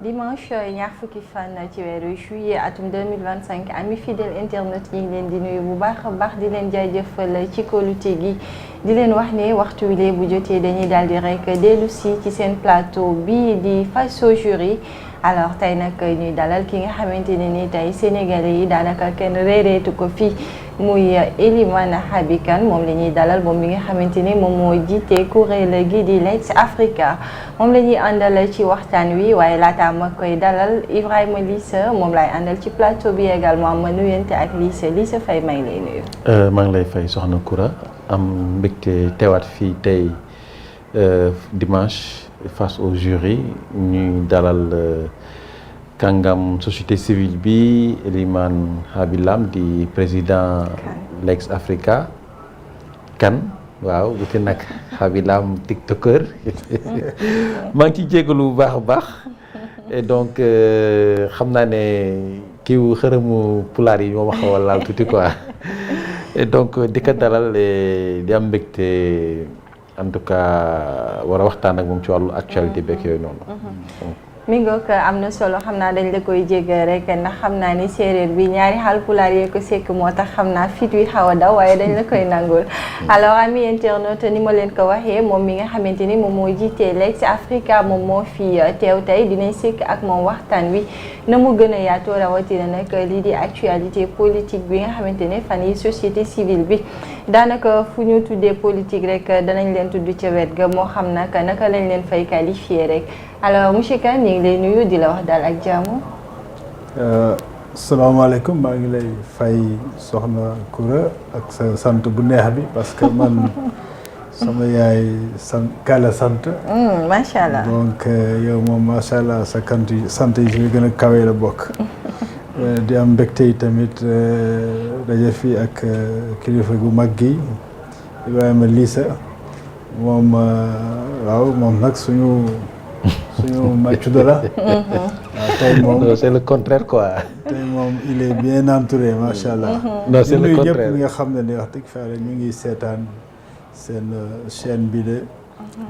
dimanche ñaar fukki fan ci weeru juillet atum 2025 ami fidèle internet yi ngi leen di nuyu bu baax a baax di leen jaajëfal ci kóolute gi di leen wax ne waxtu wi bu jotee dañuy daal di rek dellu si ci seen plateau bi di face au jury. alors tey nag ñuy dalal ki nga xamante ne ni tey sénégalais yi daanaka kenn réereetu ko fii muy Elimane Habib Kane moom la ñuy dalal moom mi nga xamante ni moom moo jiite kuréel gi di Legs Africa moom la ñuy àndal ci waxtaan wi waaye laata ma koy dalal Ibrahima Lissa moom laay àndal ci plateau bi également ma nuyante ak Lissa Faye maa ngi lay nuyu. maa ngi lay fay soxna Koura am mbégte teewaat fii tey dimanche. face au jury ñuy dalal kàngam société civile bi Elimane Habib Lam di président Legs Africa Kane waaw wuti nag Habib Lam tiktoker maa ngi ciy jégalu bu baax a baax et donc xam naa ne kiiw xërëmu pulaar yi moo ma xaw a laal tuuti quoi et donc di ko dalal di am mbégte en tout cas war a waxtaan ak moom ci wàllu actualité beeg yooyu noonu. mi ngoog am na solo xam naa dañ la koy jéggal rek ndax xam naa ni séeréer bi ñaari Haalpulaar yee ko sekk moo tax xam naa fit wi xaw a daw waaye dañ la koy nangul. alors ami internaute ni ma leen ko waxee moom mi nga xamante ni moom moo jiitee Legs Africa moom moo fi teew tey dinañ sekk ak moom waxtaan wi na mu gën a yaatoo rawatina nag lii di actualité politique bi nga xamante ne fan yi société civile bi daanaka fu ñu tuddee politique rek danañ leen tudd ca wet ga moo xam nag naka lañ leen fay qualifier rek. alors monsieur Kane ñu ngi lay nuyu di la wax daal ak jàmm. salaamaaleykum maa ngi lay fay soxna Koura ak sa sant bu neex bi parce que man sama yaay Kala sant. macha allah donc yow moom macha allah sa sant yi si gën a kawe la bokk. di am mbégte yi tamit daje fii ak kilifa gu mag gi Ibrahima Lissa moom waaw moom nag suñu màccu de la. tey moom c'est le contraire quoi. tey moom il est bien entouré macha allah. non c'est le contraire ñëpp ñi nga xam ne ni wax dëgg fa ñu ngi seetaan seen chaîne bi de.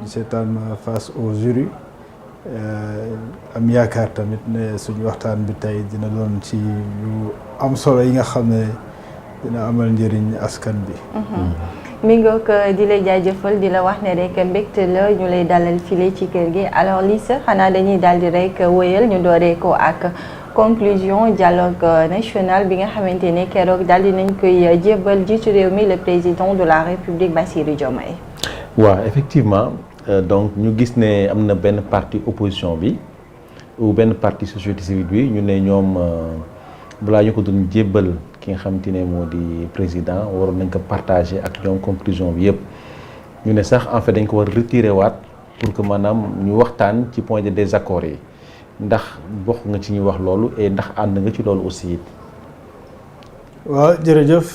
di seetaan face au jury. am yaakaar tamit ne suñu waxtaan bi tey dina doon ci yu am solo yi nga xam ne dina amal njëriñ askan bi. mi ngoog di lay jaajëfal di la wax ne rek mbégte la ñu lay dalal file ci kër gi alors Lissa xanaa dañuy daal di rek wëyal ñu dooree ko ak conclusion dialogue national bi nga xamante ne keroog daal di nañ koy jébbal jiitu réew mi le président de la République Bassirou Diomaye. waaw effectivement donc ñu gis ne am na benn parti opposition bi ou benn parti société civile bi ñu ne ñoom balaa ñu ko doon jébbal. ki nga xamante ne moo di président waroon nañ ko partager ak ñoom conclusion bi yëpp ñu ne sax en fait dañ ko war retirer waat pour que maanaam ñu waxtaan ci point de désaccord yi ndax bokk nga ci ñuy wax loolu et ndax ànd nga ci loolu aussi it. waaw jërëjëf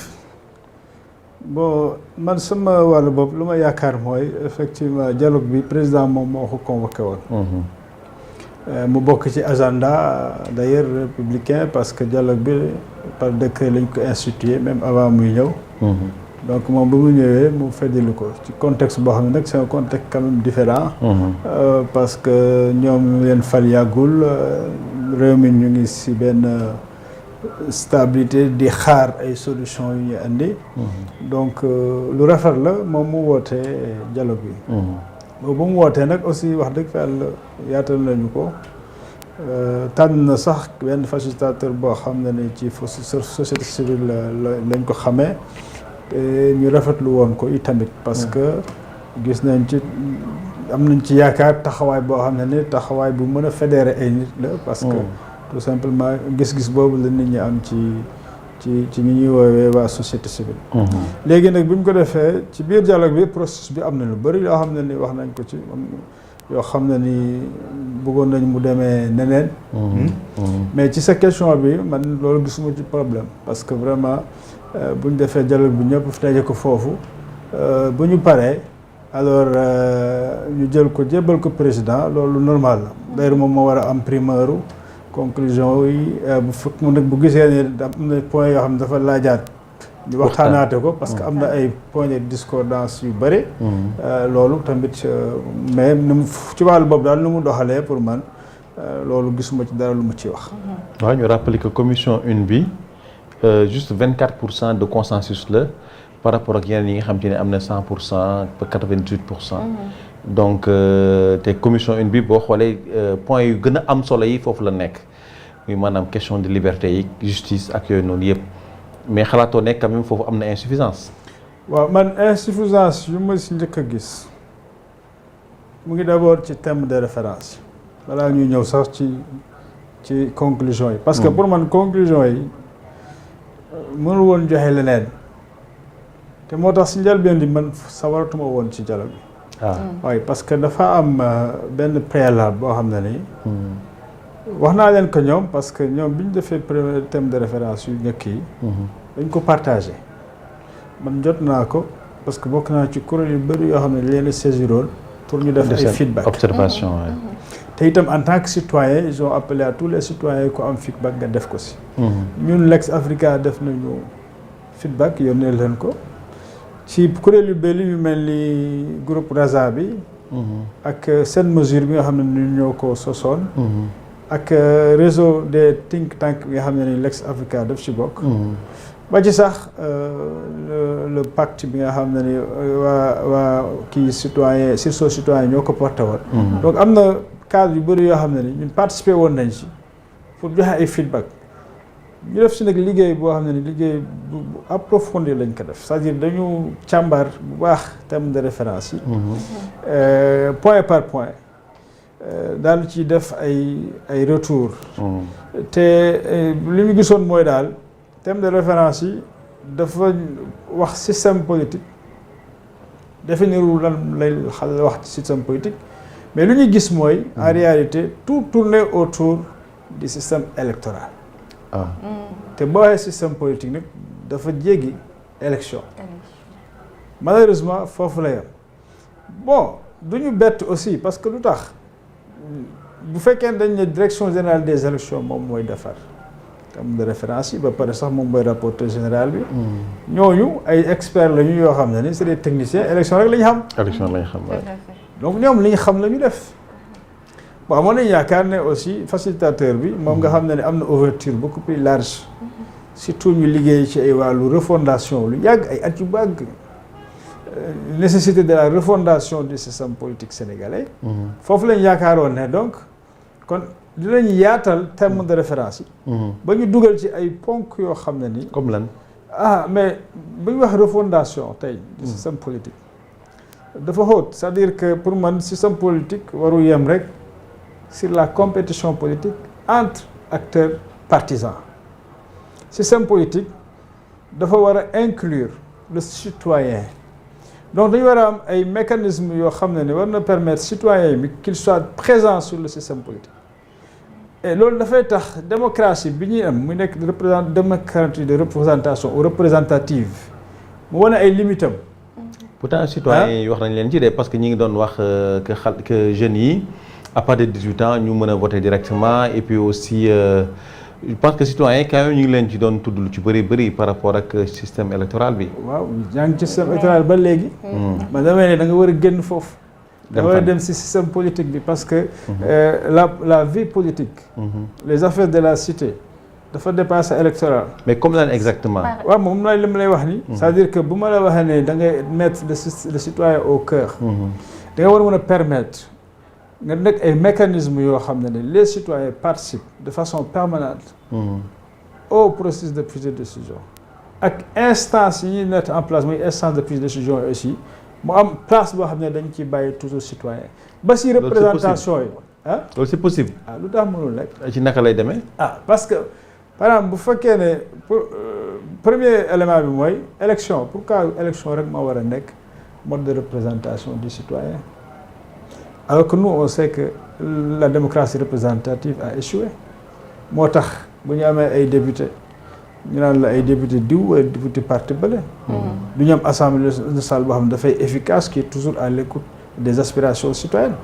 bon man sama wàllu bopp lu ma yaakaar mooy effectivement dialogue bi président moom moo ko convoqué woon. mu bokk ci agenda d'ailleurs républicain parce que dialogue bi par décret lañ ko institué même avant muy ñëw. donc moom bu mu ñëwee mu feddali ko ci contexte boo xam ne nag c'est un contexte quand même différent. parce que ñoom leen fal yàggul réew mi ñu ngi ci benn stabilité di xaar ay solutions yu ñu andi. donc lu rafet la moom mu wootee dialogue bi. bu mu wootee nag aussi wax dëgg fa yàlla yaatal nañu ko tànn na sax benn facilitateur boo xam ne ni ci société civile lañ ko xamee te ñu rafetlu woon ko itamit parce que gis nañ ci am nañ ci yaakaar taxawaay boo xam ne ni taxawaay bu mën a fédérer ay nit la parce que tout simplement gis-gis boobu la nit ñi am ci ñi ñuy woowee waa société civile. léegi nag bi mu ko defee ci biir dialogue bi processus bi am na lu bëri yoo xam ne ni wax nañ ko ci yoo xam ne ni bëggoon nañ mu demee neneen. mais ci sa question bi man loolu gisuma ci problème parce que vraiment bu ñu defee dialogue bi ñëpp fi daje ko foofu bu ñu paree alors ñu jël ko jébbal ko président loolu normal la d'ailleurs moom moo war a am primeur conclusion yi bu fekk mu nag bu gisee ne am na point yoo xam ne dafa laajaat ñu waxtaanaate ko parce que am na ay points de discordance yu bëri loolu tamit mais ci wàllu boobu daal nu mu doxalee pour man loolu gisuma ci dara lu ma ciy wax. waaw ñu rappeler que commission 1 bi juste 24% de consensus la par rapport ak yeneen yi nga xam te ne am na 100% ba 98%. donc te commission 1 bi boo xoolee point yu gën a am solo yi foofu la nekk muy maanaam question de liberté yi justice ak yooyu noonu yëpp mais xalaatoo nekk quand même foofu am na insuffisance. waaw man insuffisance yu ma si njëkk a gis mu ngi d'abord ci thème de référence balaa ñuy ñëw sax ci conclusion yi. parce que pour man conclusion yi mënul woon joxe leneen te moo tax si njëlbeen li man sawaratuma woon ci dialogue bi. waaye parce que dafa am benn préalable boo xam ne nii. wax naa leen ko ñoom parce que ñoom bi ñu defee premier thème de référence yu njëkk yi. dañ ko partagé man jot naa ko parce que bokk naa ci kuréel yu bëri yoo xam ne leen a saisiroon pour ñu def ay feedback observation te itam en tant que citoyen ils ont appelé à tous les citoyens ku am feedback nga def ko si. ñun Lex Africa def nañu feedback yónnee leen ko ci kuréel yu bëri yu mel ni groupe Raza bi. ak seen mesure bi nga xam ne ñun ñoo ko sosoon. ak réseau des think tank bi nga xam ne ni Lex Africa def ci bokk. ba ci sax le pacte bi nga xam ne ni waa kii citoyen sursaut citoyen ñoo ko porté woon. donc am na cadre yu bëri yoo xam ne ni ñun participer woon nañ ci pour joxe ay feedback ñu def si nag liggéey boo xam ne ni liggéey bu approfondi lañ ko def c'est-à-dire dañu càmbar bu baax thème de référence yi. point par point daal ci def ay retour te li ñu gisoon mooy daal thème de référence yi dafa wax système politique définir lan lay xal wax ci système politique mais lu ñu gis mooy en réalité tout tourne autour du système électoral. te boo waxee système politique nag dafa jéggi élection malheureusement foofu la yam bon du ñu bett aussi parce que lu tax bu fekkee dañ ne direction générale des élections moom mooy defar thème de référence yi ba pare sax moom mooy rapporteur général bi. ñooñu ay experts la ñu yoo xam ne ni c'est des techniciens élection rek la ñu xam. élection la ñu xam waaye. donc ñoom li ñu xam la ñu def. bon amoon nañu yaakaar ne aussi facilitateur bi moom nga xam ne am na ouverture beaucoup plus large. surtout ñu liggéey ci ay wàllu refondation lu yàgg ay at yu bàgg. nécessité de la refondation du système politique sénégalais. foofu lañu yaakaaroon ne donc kon dinañ yaatal thème de référence yi. ba ñu dugal ci ay ponk yoo xam ne ni. comme lan. mais bu ñu wax refondation tey du système politique. dafa xóot c'est-à-dire que pour man système politique waru yem rek sur la compétition politique entre acteurs partisans. système politique dafa war a inclure le citoyen. donc dañu war a am ay mécanismes yoo xam ne ni war na permettre citoyen bi qu'il soit présent sur le système politique et loolu dafay tax démocratie bi ñuy am mu nekk démocratie de représentation ou représentative mu wane ay limitam. pourtant citoyens yi wax nañ leen ci de parce que ñi ngi doon wax que jeunes yi à partir de 18 ans ñu mën a voter directement et puis aussi je pense que citoyens quand même ñu ngi leen ci doon tudd lu ci bëri par rapport ak système électoral bi. waaw yaa ngi ci système électoral ba léegi. man damay ne da nga war a génn foofu. da nga war a dem ci système politique bi parce que la vie politique. les affaires de la cité dafa dépasser électoral. mais comme lan exactement. waaw moom mooy li ma lay wax ni. c'est-à-dire que bu ma la waxee ne da ngay mettre le citoyen au cœur. da nga war a mën a permettre. nga nekk ay mécanismes yoo xam ne les citoyens participent de façon permanente au processus de prise de décision ak instance yi ñuy mettre en place muy instance de prise de décision aussi mu am place boo xam ne dañ ciy bàyyi toujours citoyen ba si représentation yi loolu c'est possible. lu tax mënul nekk. ci naka lay demee. parce que par exemple bu fekkee ne premier élément bi mooy élection pourquoi élection rek moo war a nekk mode de représentation du citoyen. alors que nous on sait que la démocratie représentative a échoué moo tax bu ñu amee ay député ñu naan la ay député diw wala député parti bële. du ñu am assemblée nationale boo xam ne dafay efficace qui est toujours à l'écoute des aspirations citoyennes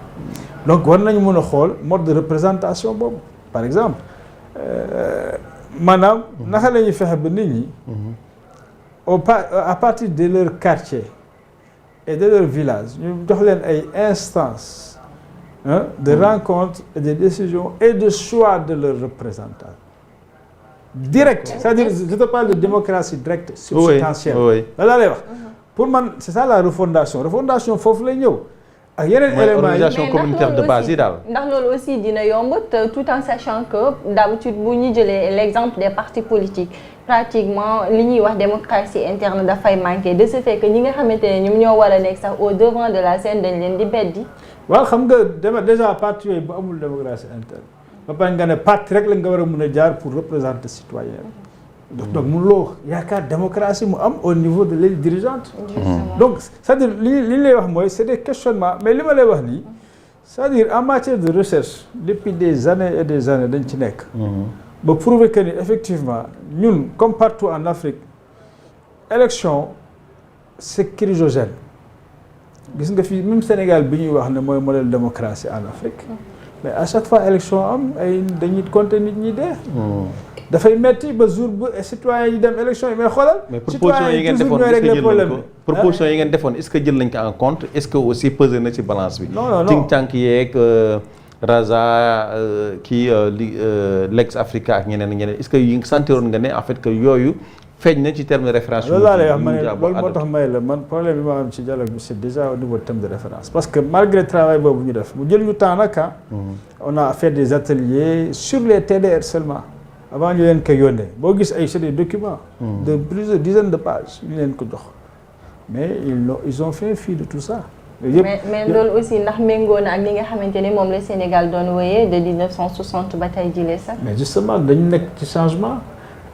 donc war nañu mën a xool mode de représentation boobu par exemple maanaam naka la ñuy fexe ba nit ñi à partir de leur quartier et de leur village ñu jox leen ay instances de rencontres et de décisions et de choix de leurs représentants. Direct, c'est-à-dire je te parle de démocratie directe, substantielle. Voilà lay wax pour man c'est ça la refondation foofu lay ñëw ak yeneen éléments yi organisation communautaire de base yi daal. ndax loolu aussi dina yomb tout en sachant que d'habitude bu ñu jëlee l'exemple des partis politiques pratiquement li ñuy wax démocratie interne dafay manquer de ce fait que ñi nga xamante ne ñoom ñoo war a nekk sax au devant de la scène dañ leen di beddi. waaw xam nga déjà parti yooyu bu amul démocratie interne ba pare nga ne parti rek la nga war a mën a jaar pour représenter citoyen donc mënuloo yaakaar démocratie mu am au niveau de l'élite dirigeante. donc c'est-à-dire li lay wax mooy c'est des questionnements mais li ma lay wax nii c'est-à-dire en matière de recherche depuis des années et des années dañ ci nekk. ba prouver que ni effectivement ñun comme partout en Afrique élection c'est chrysogène gis nga fii même Sénégal bi ñuy wax ne mooy modèle démocratie en Afrique mais à chaque fois élection am ay dañuy compter nit ñi dee. dafay metti ba jour bu citoyen yi dem élection yi mais xoolal. mais proposition yi ngeen defoon est-ce que jël nañ ko proposition yi ngeen defoon est-ce que jël nañ ko en compte est-ce que aussi pesé na ci balance bi. non think tank yeeg Raza kii Lex Africa ak ñeneen est-ce que yi sentiroon nga ne en fait que yooyu feeñ na ci terme de référence. loolu laa lay wax ma ne loolu moo tax may la man problème bi ma am ci dialogue bi c'est déjà au niveau de terme de référence parce que malgré travail boobu ñu def mu jël ñu temps nag on a fait des ateliers sur les TDR seulement. avant ñu leen koy yónnee boo gis ay c'est des documents de plusieurs dizaines de pages ñu leen ko jox mais ils ont fait fi de tout ça. mais loolu aussi ndax méngoo na ak li nga xamante ne moom la Sénégal doon wéyee de 1960 ba tey jëlee sax. mais justement dañu nekk ci changement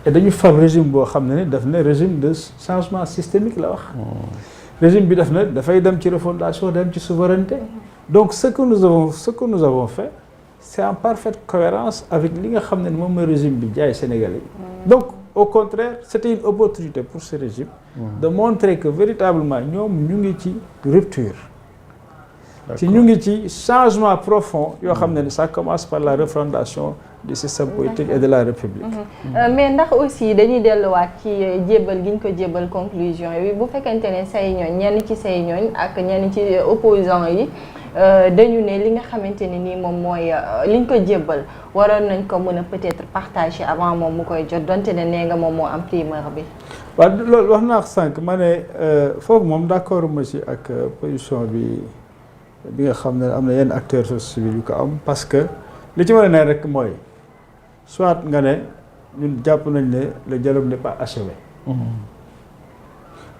et dañu fab régime boo xam ne daf ne régime de changement systémique la wax. régime bi daf ne dafay dem ci refondation dem ci souveraineté. donc ce que nous avons fait. c'est en parfaite cohérence avec li nga xam ne moom mooy régime bi jaay Sénégalais yi. donc au contraire c'était une opportunité pour ce régime. de montrer que véritablement ñoom ñu ngi ci rupture. ci ñu ngi ci changement profond yoo xam ne ça commence par la refondation du système politique et de la République. mais ndax aussi dañuy delluwaat ci jébbal gi ñu ko jébbal conclusion yi bu fekkente ne say ñooñ ñenn ci say ñooñ ak ñenn ci opposants yi. dañu ne li nga xamante ne nii moom mooy liñ ko jébbal waroon nañ ko mën a peut-être partager avant moom mu koy jot donte ne nee nga moom moo am primeur bi. waaw loolu wax naa ko sànq ma ne foofu moom d'accord ma ci ak position bi nga xam ne am na yenn acteurs sociaux yu ko am parce que li ci mën a ne rek mooy soit nga ne ñun jàpp nañ ne le dialogue n'est pas achevé.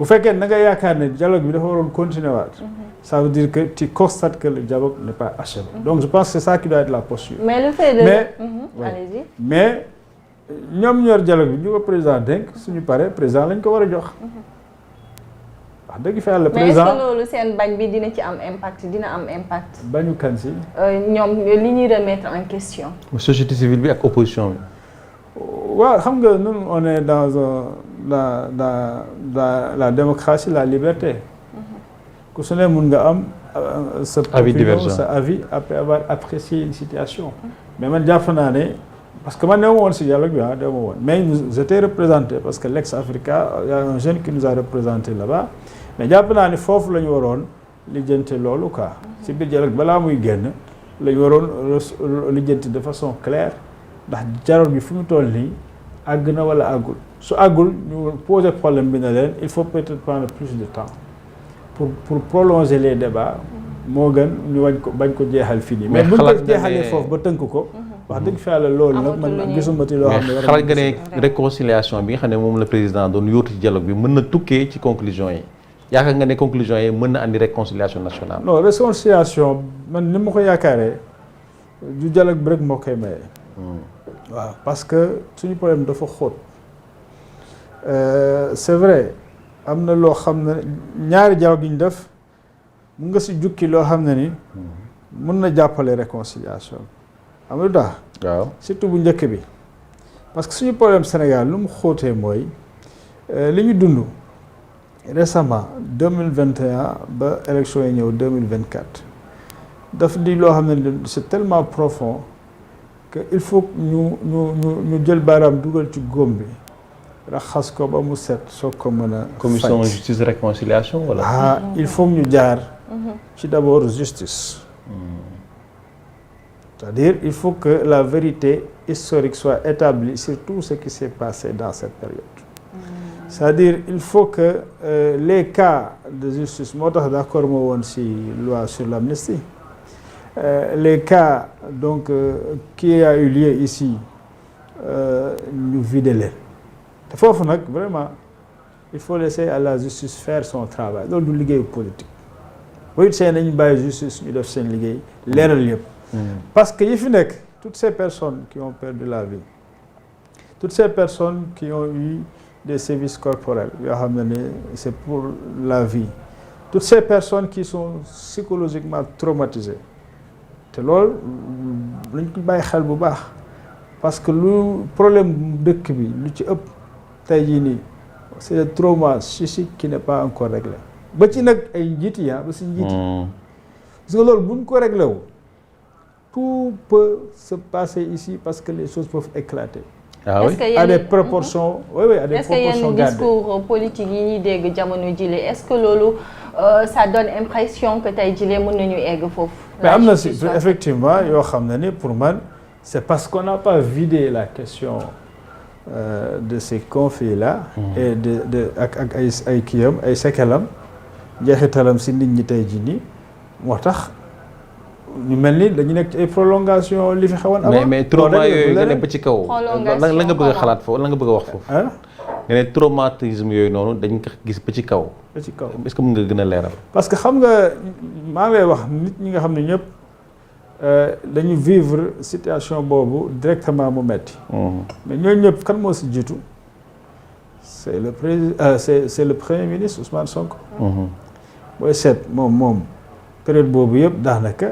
bu fekkee da nga yaakaar ne dialogue bi dafa waroon continuer waat. ça veut dire que tu constates que le dialogue n'est pas achevé. donc je pense que c'est ça qui doit être la posture. mais le fait de allez-y. mais ñoom ñor dialogue bi ñu ko président dénk suñu paree président lañ ko war a jox. wax dëgg fa yàlla président mais est-ce que loolu seen bañ bi dina ci am impact dina am impact. bañu kan si. ñoom li ñuy remettre en question. société civile bi ak opposition bi. waaw xam nga ñun on est dans la démocratie la liberté. ku su ne mun nga am sa opinion sa avis après avoir apprécié une situation. mais man jàpp naa ne parce que man ne ma woon si dialogue bi de ma woon mais j'étais représenté parce que Lex Africa y a un jeune qui nous a représenté là-bas mais jàpp naa ne foofu la ñu waroon lijjanti loolu quoi si biir dialogue balaa muy génn la ñu waroon lijjanti de façon claire ndax dialogue bi fu mu toll nii àgg na wala àggul su àggul ñu poser problème bi na leen il faut peut-être prendre plus de temps pour prolonger les débats moo gën ñu bañ ko jeexal fii nii mais buñ ko jeexalee foofu ba tënk ko wax dëgg fa yàlla loolu nag man gisuma ci loo xam ne xalaat nga ne réconciliation bi nga xam ne moom la président doon yóotu ci dialogue bi mën na tukkee ci conclusion yi yaakaar nga ne conclusion yi mën na andi réconciliation nationale. non réconciliation man ni ma ko yaakaaree du dialogue bi rek moo koy maye. waaw parce que suñu problème dafa xóot c'est vrai am na loo xam ne ñaari dialogue yi ñu def mun nga si jukki loo xam ne ni mun na jàppale réconciliation am lu tax waaw surtout bu njëkk bi parce que suñu problème Sénégal lu mu xóotee mooy li ñu dund récemment 2021 ba élection yi ñëw 2024 daf di loo xam ne c'est tellement profond que il faut ñu jël baaraam dugal ci góom bi raxas ko ba mu set soog ko mën a commission justice réconciliation wala il faut ñu jaar ci d'abord justice C'est-à-dire il faut que la vérité historique soit établie sur tout ce qui s'est passé dans cette période. C'est-à-dire il faut que les cas de justice moo tax d'accord moo woon ci loi sur l'amnistie les cas donc qui a eu lieu ici ñu vider leen te foofu nag vraiment il faut laisser à la justice faire son travail loolu du liggéeyu politique booy seen nañu bàyyi justice ñu def seen liggéey leeral yëpp parce que yi fi nekk toutes ces personnes qui ont perdu la vie toutes ces personnes qui ont eu des sévices corporels yoo xam ne ni c'est pour la vie toutes ces personnes qui sont psychologiquement traumatisées te loolu lañ ko bàyyi xel bu baax parce que lu problème dëkk bi lu ci ëpp tey jii nii c'est le trauma psychique qui n'est pas encore réglé ba ci nag ay njiit yi ba si njiit yi parce que loolu buñ ko réglé wu tout peut se passer ici parce que les choses peuvent éclater. Ah oui? À des proportions oui à des proportions gardées. Est-ce que yenn discours politique yi ñuy dégg jamono jile est-ce que loolu ça donne impression que tey jile mën nañu egg foofu. mais am na si effectivement yoo xam ne ni pour man c'est parce qu'on n'a pas vidé la question de ces conflits-là. Et de ak ay kiyam ay sekelam njeexitalam si nit ñi tey jii nii moo tax ñu mel ni dañu nekk ci ay prolongation li fi xewoon avant. mais trauma yooyu nga ne ba ci kaw. la nga bëgg a xalaat foofu la nga bëgg a wax foofu. nga ne traumatisme yooyu noonu dañ ko gis ba ci kaw. ba ci kaw est-ce que mën nga gën a leeral. parce que xam nga maa ngi lay wax nit ñi nga xam ne ñëpp dañu vivre situation boobu directement mu metti mais ñooñu ñëpp kan moo si jiitu c'est le président c'est le premier ministre Ousmane Sonko. booy seet moom période boobu yëpp daanaka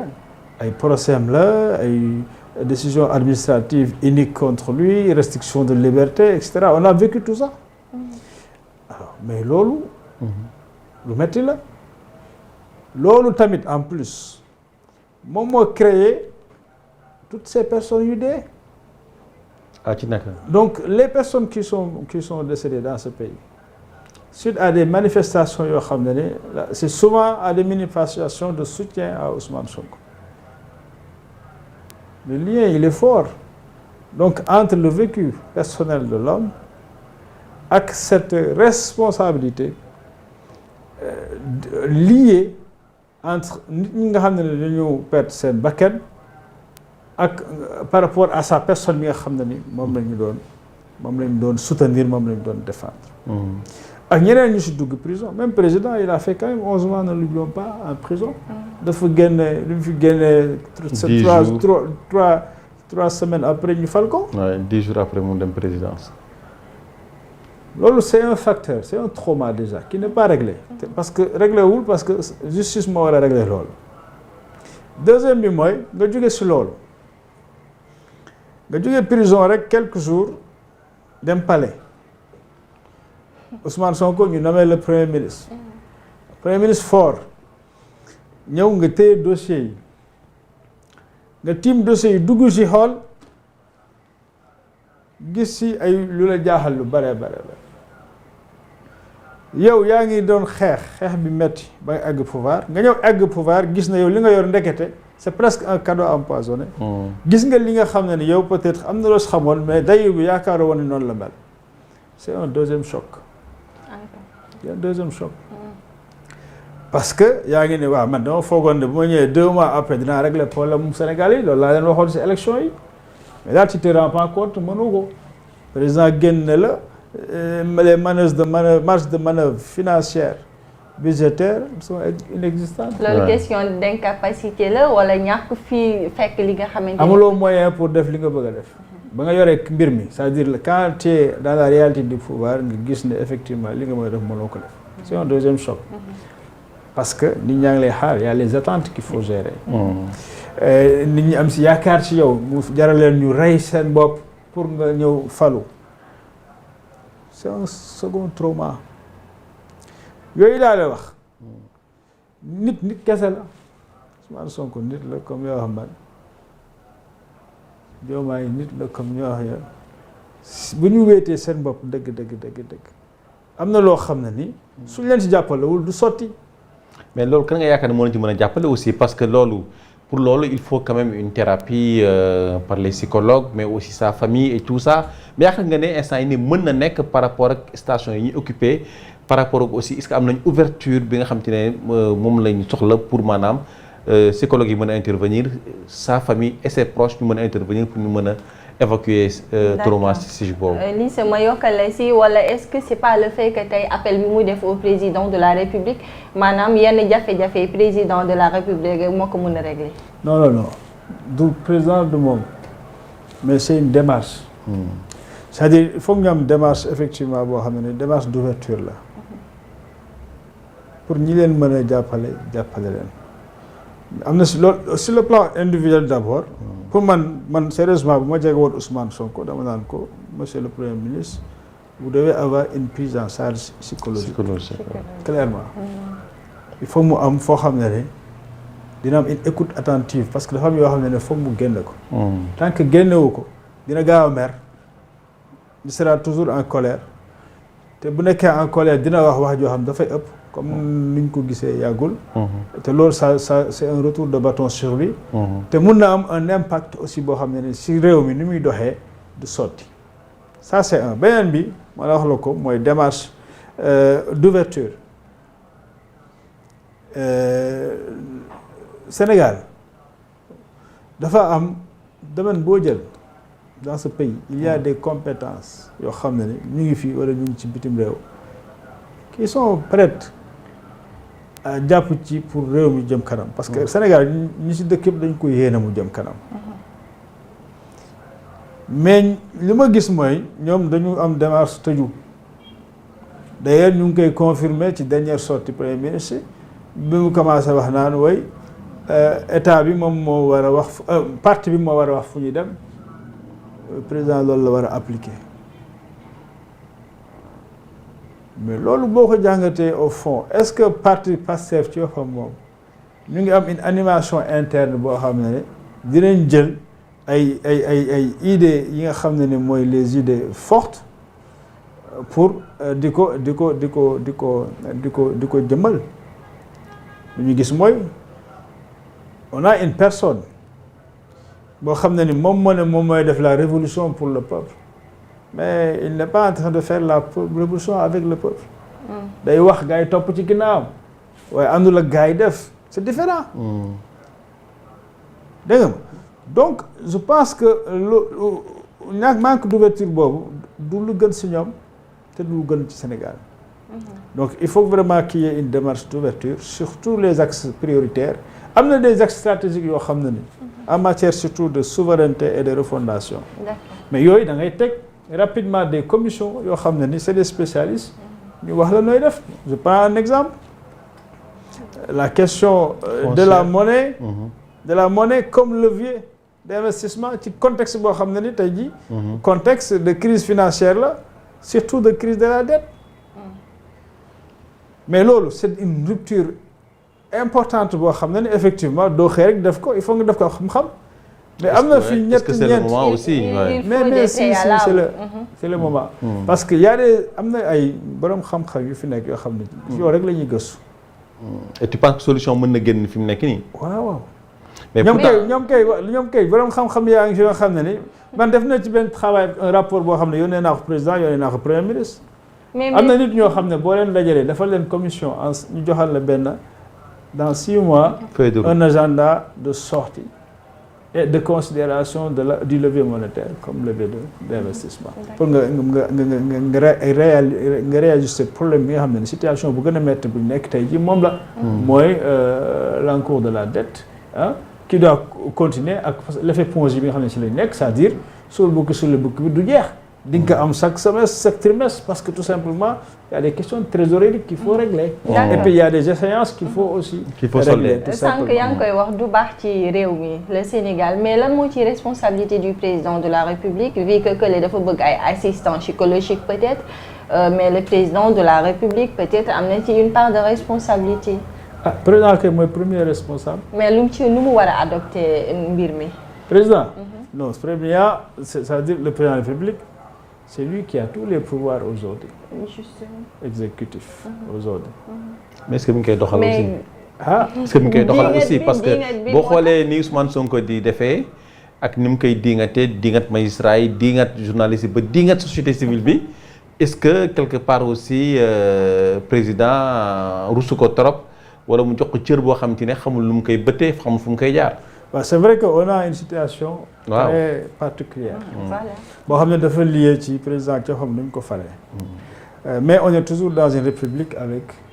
ay procès la ay décisions administratives uniques contre lui restriction de liberté et cetera on a vécu tout ça alors mais loolu lu metti la loolu tamit en plus moom moo créé toutes ces personnes yu dee ci naka donc les personnes qui sont décédées dans ce pays suite à des manifestations yoo xam ne c'est souvent à des manifestations de soutien à Ousmane Sonko le lien il est fort donc entre le vécu personnel de l'homme ak cette responsabilité liée entre nit ñi nga xam ne dañu perdre seen bakkan ak par rapport à sa personne bi nga xam ne ni moom lañu doon soutenir moom lañu doon défendre ak ñeneen ñu si dugg prison même président il a fait quand même 11 mois ne l'oublions pas en prison dafa génne li mu fi génne 3 semaines après ñu fal ko 10 jours après mu dem présidence loolu c'est un facteur c'est un trauma déjà qui n'est pas réglé parce que réglé wul parce que justice moo war a régler loolu deuxième bi mooy nga jóge si loolu nga jóge prison rek quelques jours dem palais Ousmane Sonko ñu nommé le premier ministre fort ñëw nga téye dossier yi nga tiim dossier yi dugg ci xool gis ci ay lu la jaaxal lu bare yow yaa ngi doon xeex bi metti ba egg pouvoir nga ñëw egg pouvoir gis na yow li nga yor ndekete c'est presque un cadeau empoisonné gis nga li nga xam ne ni yow peut-être am na loo xamoon mais dayu bi yaakaar woon ni noonu la mel c'est un deuxième choc parce que yaa ngi ne waaw man dama foogoon ne bu ma ñëwee 2 mois après dinaa régler problème Sénégal yi loolu laa leen waxoon ci élection yi mais là tu te rends pas compte mënu ko président génn la les marges de manœuvre financière budgétaire sont inexistantes. loolu question d'incapacité la wala ñàkk fii fekk li nga xamante ni amuloo moyen pour def li nga bëgg a def ba nga yoree mbir mi c'est-à-dire quand tu es dans la réalité du pouvoir nga gis ne effectivement li nga mën a def mënoo ko def c'est un deuxième choc parce que nit ñaa ngi lay xaar y a les attentes qu'il faut gérer nit ñi am si yaakaar ci yow mu jaral leen ñu rey seen bopp pour nga ñëw falu c'est un second trauma yooyu laa lay wax nit kese la Ousmane Sonko nit la comme yoo xam man Diomaye nit la comme ñoo wax yow bu ñu wéetee seen bopp dëgg am na loo xam ne ni suñ leen si jàppalewul du sotti mais loolu kan nga yaakaar ne moo leen ci mën a jàppale aussi parce que loolu pour loolu il faut quand même une thérapie par les psychologues mais aussi sa famille et tout ça mais yaakaar nga ne instant yi ni mën na nekk par rapport ak station yi ñuy occupé par rapport ak aussi est-ce que am nañ ouverture bi nga xam te ne moom lañ soxla pour maanaam psychologue yi mën a intervenir sa famille et ses proches ñu mën a intervenir pour ñu mën a évacuer trauma psychique boobu. lii c'est ma yokkale si wala est-ce que c'est pas le fait que tey appel bi mu def au président de la République maanaam yenn jafe-jafe président de la République moo ko mën a régler. non du président du moom mais c'est une démarche. c'est-à-dire il faut que ñu am démarche effectivement boo xam ne démarche d'ouverture la pour ñi leen mën a jàppale leen am na si loolu sur le plan individuel d'abord. pour man sérieusement bu ma jege woon Ousmane Sonko dama naan ko monsieur le Premier ministre vous devez avoir une prise en charge psychologique. Clairement. il faut mu am foo xam ne dina am une écoute attentive parce que dafa am yoo xam ne foog mu génne ko. tant que génnewu ko dina gaaw a mer il sera toujours en colère te bu nekkee en colère dina wax joo xam dafay ëpp comme ni ñu ko gisee yàggul. te loolu ça c'est un retour de bâton sur lui. te mun na am un impact aussi boo xam ne si réew mi ni muy doxee du sotti ça c'est un beneen bi ma la wax la ko mooy démarche d'ouverture Sénégal dafa am domaine boo jël dans ce pays il y a des compétences yoo xam ne ñu ngi fii wala ñu ngi ci bitim réew qui sont prêtes à jàpp ci pour réew mi jëm kanam parce que Sénégal ñi ci dëkk yëpp dañ ko yéene mu jëm kanam mais li ma gis mooy ñoom dañu am démarche tëju d'ailleurs ñu ngi koy confirmer ci dernière sortie premier ministre bi mu commencé wax naan way état bi moom moo war a wax parti bi moo war a wax fu ñuy dem président loolu la war a appliquer mais loolu boo ko jàngatee au fond est-ce que parti Pastef ci waxam moom ñu ngi am une animation interne boo xam ne dinañ jël ay idées yi nga xam ne mooy les idées fortes pour di ko jëmmal lu ñu gis mooy on a une personne boo xam ne ni moom mooy def la révolution pour le peuple mais il n'est pas en train de faire la révolution avec le peuple day wax gars yi topp ci ginnaawam waaye àndul ak gars yi def c'est différent dégg nga donc je pense que lu manque d'ouverture boobu du lu gën si ñoom te du lu gën ci Sénégal donc il faut vraiment qu'il y ait une démarche d'ouverture sur tous les axes prioritaires am na des axes stratégiques yoo xam ne ni en matière surtout de souveraineté et de refondation mais yooyu da ngay teg rapidement des commissions yoo xam ne ni c'est des spécialistes ñu wax la nooy def je prends un exemple la question de la monnaie comme levier d'investissement ci contexte boo xam ne ni tey jii contexte de crise financière la surtout de crise de la dette mais loolu c'est une rupture importante boo xam ne ni effectivement doo xëy rek def ko il faut nga def ko xam-xam mais am na fi ñett ñeent aussi mais si c'est le moment parce que y a des am na ay borom xam-xam yu fi nekk yoo xam ne yow rek la ñuy gëstu et tu penses que solution mën na génn fi mu nekk nii waaw mais ñoom kay borom xam-xam yaa ngi fi yoo xam ne ni man def na ci benn travail un rapport boo xam ne yónnee naa ko président yónnee naa ko premier ministre am na nit ñoo xam ne boo leen dajalee dafa leen commission ñu joxal la benn dans 6 mois un agenda de sortie et de considération du levier monétaire comme levier d'investissement pour nga réajuster problème bi nga xam ne situation bu gën a métti bu nekk tey ji moom la mooy l'encours de la dette qui doit continuer ak l'effet Ponzi bi nga xam ne ci lañ nekk c'est-à-dire suul bukki bi du jeex di nga am chaque semestre chaque trimestre parce que tout simplement il y a des questions de trésorerie qu'il faut régler et puis il y a des échéances qu'il faut aussi régler tout simplement. sànq yaa ngi koy wax du baax ci réew mi le Sénégal mais lan moo ci responsabilité du président de la République vu que kële dafa bëgg ay assistants psychologiques peut-être mais le président de la République peut-être am na ci une part de responsabilité. président kay mooy premier responsable. mais lu mu war a adopter mbir mi. président. non premier c'est-à-dire le président de la République. C'est lui qui a tous les pouvoirs aujourd'hui. Justement. Exécutif aujourd'hui. Mais est-ce que mi ngi koy doxal aussi. est-ce que mu ngi koy doxal aussi parce que diingat bi boo xoolee ni Ousmane Sonko di defee ak ni mu koy diingatee diingat magistrat yi diingat journaliste yi ba diingat société civile bi est-ce que quelque part aussi président rusu ko trop wala mu jox ko cër boo xam te ne xamul lu mu koy bëttee xamul fu mu koy jaar. waaw c'est vrai que on a une situation très particulière voilà boo xam ne dafa lié ci président coo xam ni ñu ko falee mais on est toujours dans une république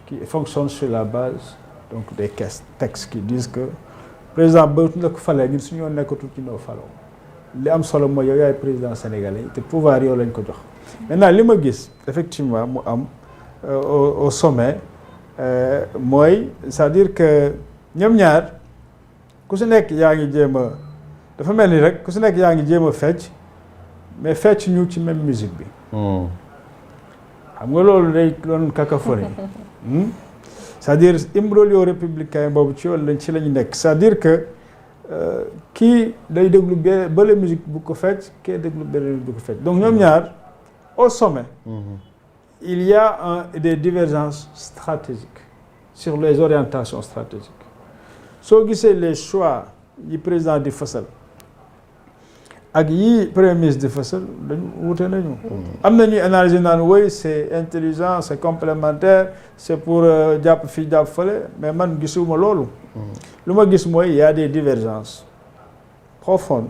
qui fonctionne sur la base donc des textes qui disent que président ba la ko falee ñun suñoo nekkatul ci noo faloo li am solo mooy yow yaay président sénégalais te pouvoir yow lañ ko jox maintenant li ma gis effectivement mu am au sommet mooy c'est-à-dire que ñoom ñaar ku si nekk yaa ngi jéem a dafa mel ni rek ku si nekk yaa ngi jéem a fecc mais fecc ñu ci même musique bi xam nga loolu day doon cacophonie c'est-à-dire imbroglio républicain boobu ci la ñu nekk c'est-à-dire que kii day déglu bële musique bu ko fecc kii déglu bële bu ko fecc donc ñoom ñaar au sommet il y a des divergences stratégiques sur les orientations stratégiques soo gisee les choix yi président di fësal ak yi premier ministre di fësal dañu wute nañu am na ñuy analyser naan oui c'est intelligent c'est complémentaire c'est pour jàpp fii jàpp fële mais man gisuma loolu lu ma gis mooy il y a des divergences profondes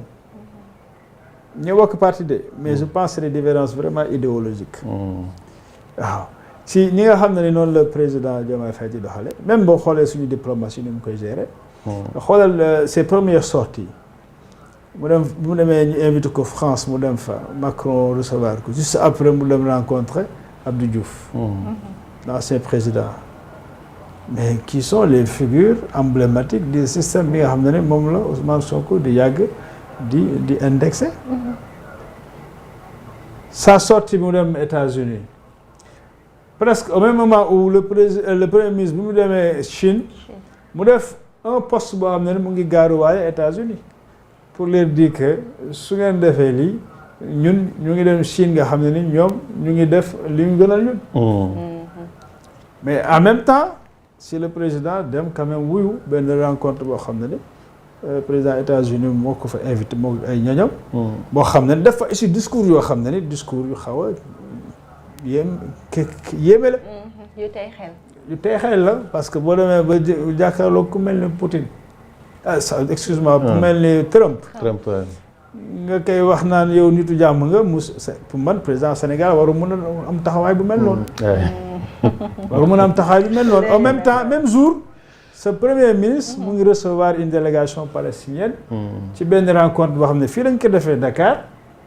ñu bokk parti de mais je pense que c'est des divergences vraiment idéologiques waaw si ñi nga xam ne ni noonu la président Diomaye Faye di doxale même boo xoolee suñu diplomatie ni mu koy gérer xoolal ses premières sorties mu demee ñu invité ko France mu dem fa Macron recevoir ko juste après mu dem rencontrer Abdou Diouf l'ancien président mais qui sont les figures emblématiques du système bi nga xam ne moom la Ousmane Sonko di yàgg di indexé sa sortie mu dem États-Unis presque au même moment où le premier ministre bi mu demee Chine mu def un poste boo xam ne mu ngi gaaruwaaye États-Unis pour leur dire que su ngeen defee lii ñun ñu ngi dem Chine nga xam ne ni ñoom ñu ngi def li ñu gënal ñun mais en même temps si le président dem quand même wuyu benn rencontre boo xam ne ni président États-Unis moo ko fa invité moo ay ñoñam boo xam ne def fa aussi discours yoo xam ne ni discours yu xaw a yéeme la yu tey xel la parce que boo demee ba jàkkaarloo ku mel ni Poutine excuse-moi ku mel ni Trump nga koy wax naan yow nitu jàmm nga pour man président Sénégal waru mën a am taxawaay bu mel noonu waru mën a am taxawaay bu mel noonu en même temps même jour ce premier ministre mu ngi recevoir une délégation palestinienne ci benn rencontre boo xam ne fii lañ ko defee Dakar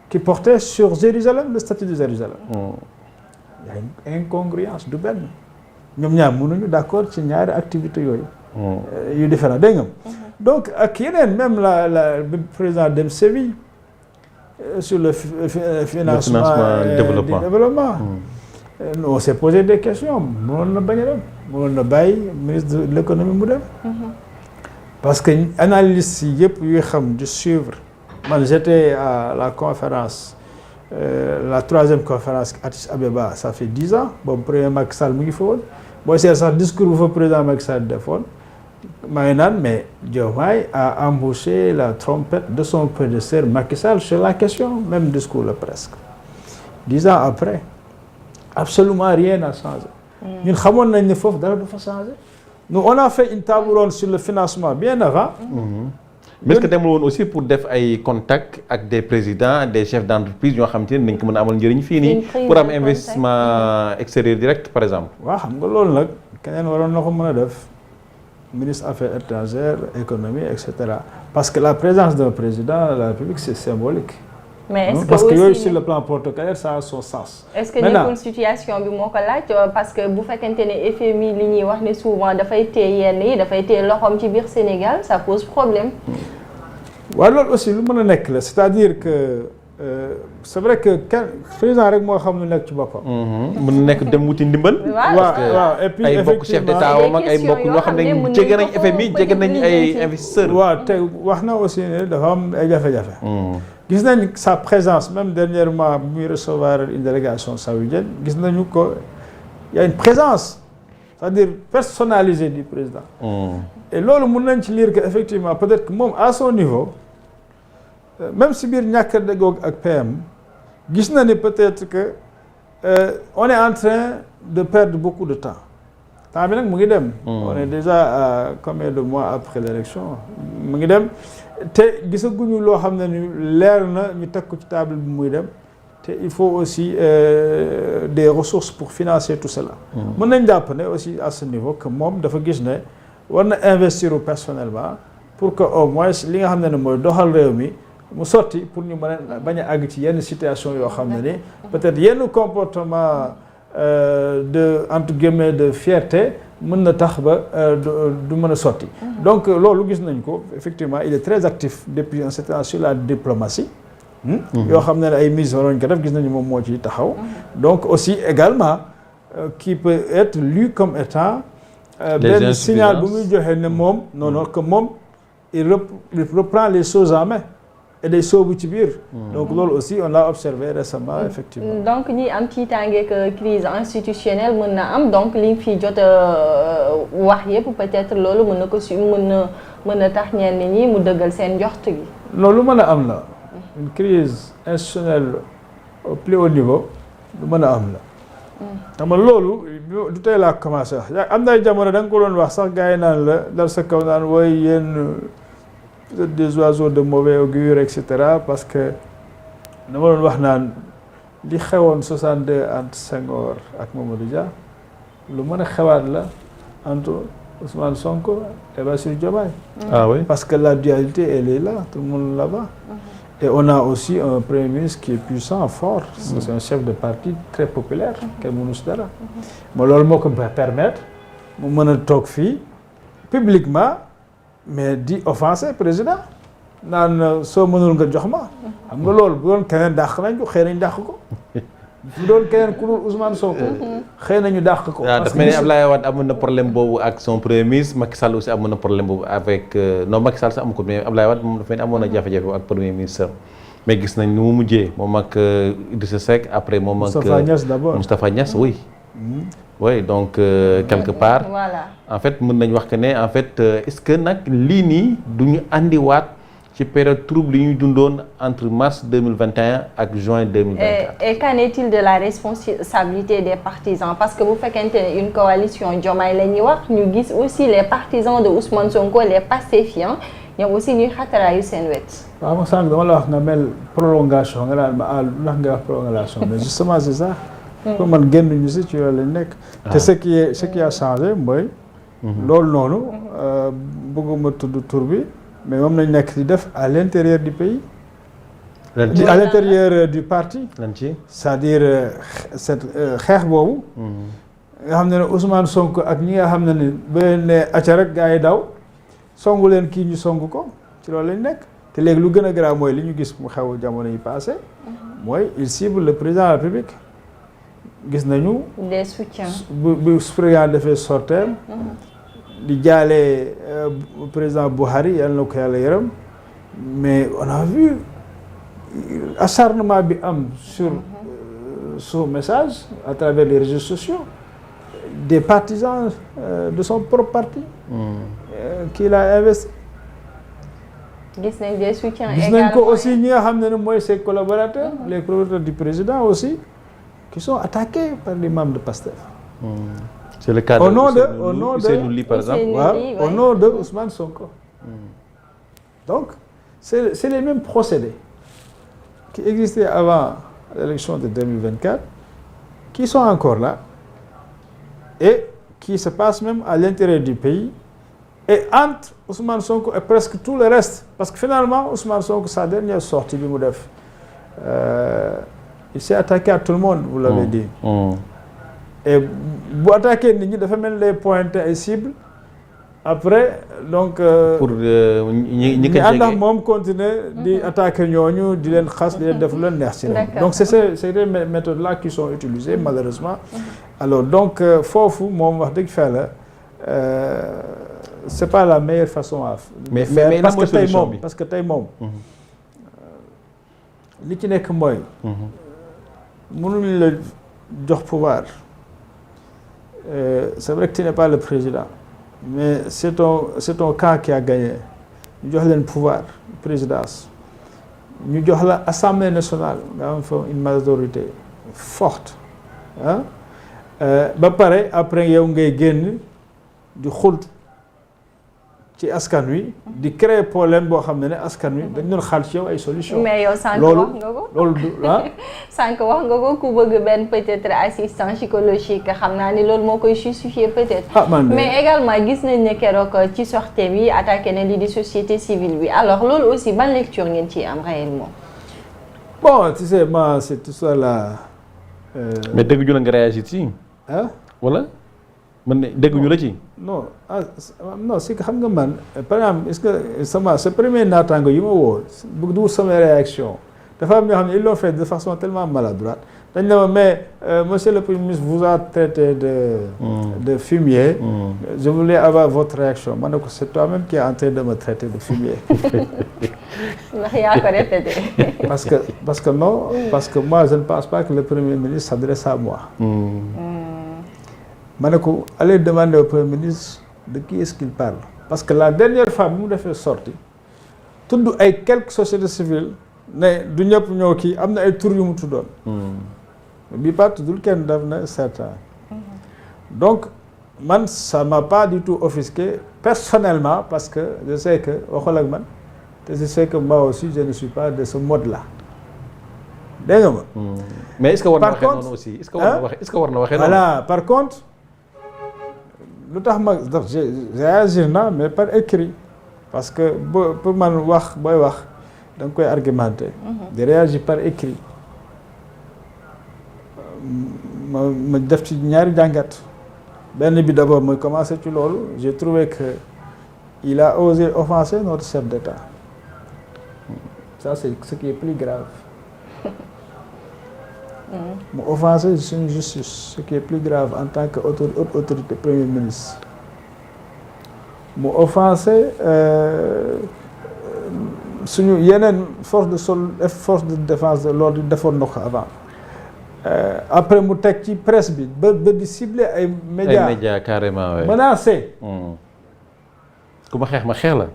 qui portait sur Jérusalem le statut de Jérusalem il y a une incongruence du benn ñoom ñaar mënuñu d'accord ci ñaari activités yooyu yu différent dégg nga donc ak yeneen même la président dem Séville sur le financement du développement on s'est posé des questions mënoon na bañ a dem mënoon na bàyyi ministre de l'économie mu dem parce que analystes yi yëpp yuy xam di suivre man j'étais à la conférence la troisième conférence Addis Abeba ça fait 10 ans boobu président Macky Sall mu ngi fa woon booy seet sax discours bu fa président Macky Sall defoon maa ngi naan mais Diomaye a embauché la trompette de son prédécesseur Macky Sall sur la question même discours la presque 10 ans après absolument rien n'a changé ñun xamoon nañ ne foofu dara du fa changé nous on a fait une table ronde sur le financement bien avant mais est-ce que demul woon aussi pour def ay contacts ak des présidents des chefs d'entreprise ñoo xam te ne dañ ko mën a amal njëriñ fii nii pour am investissement extérieur direct par exemple waaw xam nga loolu nag keneen waroon na ko mën a def ministre affaires étrangères économie et cetera parce que la présence d'un président de la République c'est symbolique mais est-ce que parce que aussi yooyu sur le plan protocolaire ça a son sens. est-ce que nekkul situation bi moo ko laaj parce que bu fekkente ne FMI li ñuy wax ne souvent dafay téye yenn yi dafay téye loxoom ci biir Sénégal ça pose problème. waaw loolu aussi lu mën a nekk la c'est-à-dire que c'est vrai que président rek moo xam lu nekk ci boppam. mën na nekk dem wuti ndimbal. waaw et puis ay mbokk chef d'État wam ak ay mbokk ñoo xam ne jege nañ FMI jege nañ ay investisseurs. waaw te wax na aussi ne dafa am ay jafe-jafe. gis nañ sa présence même dernièrement bu muy recevoir une délégation saoudienne gis nañu ko y a une présence c'est-à-dire personnalisé du président. Et loolu mun nañ ci lire que effectivement peut-être que moom à son niveau même si biir ñàkk a déggoo ak PM gis na ni peut-être que on est en train de perdre beaucoup de temps bi nag mu ngi dem. On est déjà à combien de mois après l'élection mu ngi dem te gisaguñu loo xam ne ni leer na ñu teg ko ci table bi muy dem te il faut aussi des ressources pour financer tout cela. Mën nañ jàpp ne aussi à ce niveau que moom dafa gis ne war na investir personnellement pour que au moins li nga xam ne mooy doxal réew mi mu sotti pour ñu mën a bañ a àgg ci yenn situation yoo xam ne ni peut-être yenn comportement de entre guillemets de fierté mën na tax ba du mën a sotti. Donc loolu gis nañ ko effectivement il est très actif depuis un certain temps sur la diplomatie. yoo xam ne ay mises waroon ko def gis nañu moom moo ci taxaw. Donc aussi également qui peut être lu comme étant benn signal bu muy joxe ne moom non que moom il reprend les choses en main et day soobu ci biir. Donc loolu aussi on l'a observé récemment effectivement. Donc ñi am tiitaange que crise institutionnelle mën na am donc li fi jot wax yëpp peut-être loolu mën na ko mën na tax ñenn ñi mu dëggal seen njort gi. loolu mën a am la. Une crise institutionnelle au plus haut niveau lu mën a am la. xam nga loolu du tey laa commencé wax am na ay jamono da nga ko doon wax sax gars yi naan la dal sa kaw naan wooy yéen peut-être des oiseaux de mauvais augure et cetera parce que dama doon wax naan li xewoon 62 entre Senghor ak Mamadou Dia lu mën a xewaat la entre Ousmane Sonko et Bassirou Diomaye. Ah oui. Parce que la dualité elle est là tout le monde là-bas. Et on a aussi un premier ministre qui est puissant, fort. C'est un chef de parti très populaire. Kenn mënu si dara. mais loolu moo ko permettre mu mën a toog fii publiquement mais di offenser président naan soo mënul nga jox ma. xam nga loolu bu doon keneen dàq nañ ko xëy nañ dàq ko. bu doon keneen ku dul Ousmane Sonko. xëy nañu dàq ko. parce que Abdoulaye Wade amoon na problème boobu ak son premier ministre Macky Sall aussi amoon na problème boobu avec non Macky Sall sax amu ko mais Abdoulaye Wade moom dafa mel ni amoon na jafe-jafe ak premier ministre mais gis nañ ni mu mujjee moom ak Idrissa Seck après moom ak. Moustapha Niasse d'abord Moustapha Niasse oui. oui donc quelque part. Voilà. En fait mën nañu wax que ne en fait est-ce que nag lii nii du ñu andiwaat ci période trouble yi ñu dundoon entre mars 2021 ak juin 2024. Et qu'en est-il de la responsabilité des partisans parce que bu fekkente ne une coalition Diomaye la ñuy wax ñu gis aussi les partisans de Ousmane Sonko les Pastefiens ñoom aussi ñuy xataraayu seen wet. waaw ma sànq dama la wax nga mel prolongation nga naan ma ndax nga wax prolongation mais justement c'est ça. pour man génn ñu si ci loolu lañ nekk. te ce qui a changé mooy. loolu noonu bëgguma tudd tur bi. mais moom nañ nekk di def à l'intérieur du pays. à l'intérieur du parti. c'est-à-dire cette xeex boobu. nga xam ne Ousmane Sonko ak ñi nga xam ne ni ba leen ne acca rek gars yi daw songu leen kii ñu songu ko ci loolu lañ nekk. te léegi lu gën a grave mooy li ñu gis mu xew jamono yi passé mooy il cible le président de la République. gis nañu. des soutiens. bu président defee sorteem di jaale président Buhari yàlla na ko yàlla yërëm mais on a vu acharnement bi am sur son message à travers les réseaux sociaux des partisans de son propre parti qu'il a investi. gis nañ des soutiens gis nañ ko aussi ñi nga xam ne mooy ses collaborateurs les collaborateurs du président aussi qui sont attaqués par les membres de Pastef. C'est le cas au nom de Ousseynou Ly par exemple. Au nom de Ousmane Sonko. Donc c'est les mêmes procédés qui existaient avant l'élection de 2024 qui sont encore là et qui se passent même à l'intérieur du pays et entre Ousmane Sonko et presque tout le reste parce que finalement Ousmane Sonko sa dernière sortie bi mu def il s'est attaqué à tout le monde vous l'avez dit. et bu attaqué nit ñi dafa mel les pointer ay cibles après donc. pour ñi ko ànd ak moom continuer di attaquer ñooñu di leen xas di leen def lu leen neex ci donc c'est ces méthodes là qui sont utilisées malheureusement. alors donc foofu moom wax dëgg fa la c'est pas la meilleure façon à mais parce que tey moom li ci nekk mooy. mënuñu la jox pouvoir c'est vrai que tu n'es pas le président mais c'est ton camp qui a gagné ñu jox leen pouvoir présidence ñu jox la assemblée nationale nga am fa une majorité forte ah ba pare après yow ngay génn di xult ci askan wi di créer problème boo xam ne askan wi dañ doon xaar ci yow ay solution mais yow sànq wax nga ko loolu du sànq wax nga ko ku bëgg benn peut-être assistant psychologique xam naa ni loolu moo koy justifier peut-être mais également gis nañ ne keroog ci sortie bi attaqué na li di société civile bi alors loolu aussi ban lecture ngeen ciy am réellement bon tu sais moi cette histoire là mais dégguñu la nga réagir ci wala man dégguñu la ci non c'est que xam nga man par exemple est-ce que sa premier naataango yi ma woo bëgg du sama réaction dafa am ñoo xam ne ils l'ont fait de façon tellement maladroite dañ ne ma mais monsieur le Premier ministre vous a traité de fumier je voulais avoir votre réaction ma ne ko c'est toi-même qui est en train de me traiter de fumier ndax yaa ko répété parce que moi je ne pense pas que le Premier ministre s'adresse à moi ma ne ko allez demander au Premier ministre de qui est-ce qu'il parle parce que la dernière fois bi mu defee sortie tudd ay quelques sociétés civiles ne du ñëpp ñoo kii am na ay tur yu mu tuddoon bii pas tuddul kenn def na certain donc man ça m'a pas du tout offusqué personnellement parce que je sais que waxal ak man te je sais que moi aussi je ne suis pas de ce mode là dégg nga ma mais est-ce que war na waxee noonu aussi est-ce que war na waxee noonu voilà par contre lu tax ma réagir na mais par écrit parce que pour man wax booy wax da nga koy argumenter di réagir par écrit ma def ci ñaari jàngat benn bi d'abord mooy commencer ci loolu j'ai trouvé que il a osé offenser notre chef d'État ça c'est ce qui est plus grave mu offenser suñu justice ce qui est plus grave en tant que haute autorité premier ministre mu offenser suñu yeneen force de défense de l'ordre defoon na ko avant après mu teg ci presse bi ba di cibler ay médias carrément menacé ku ma xeex la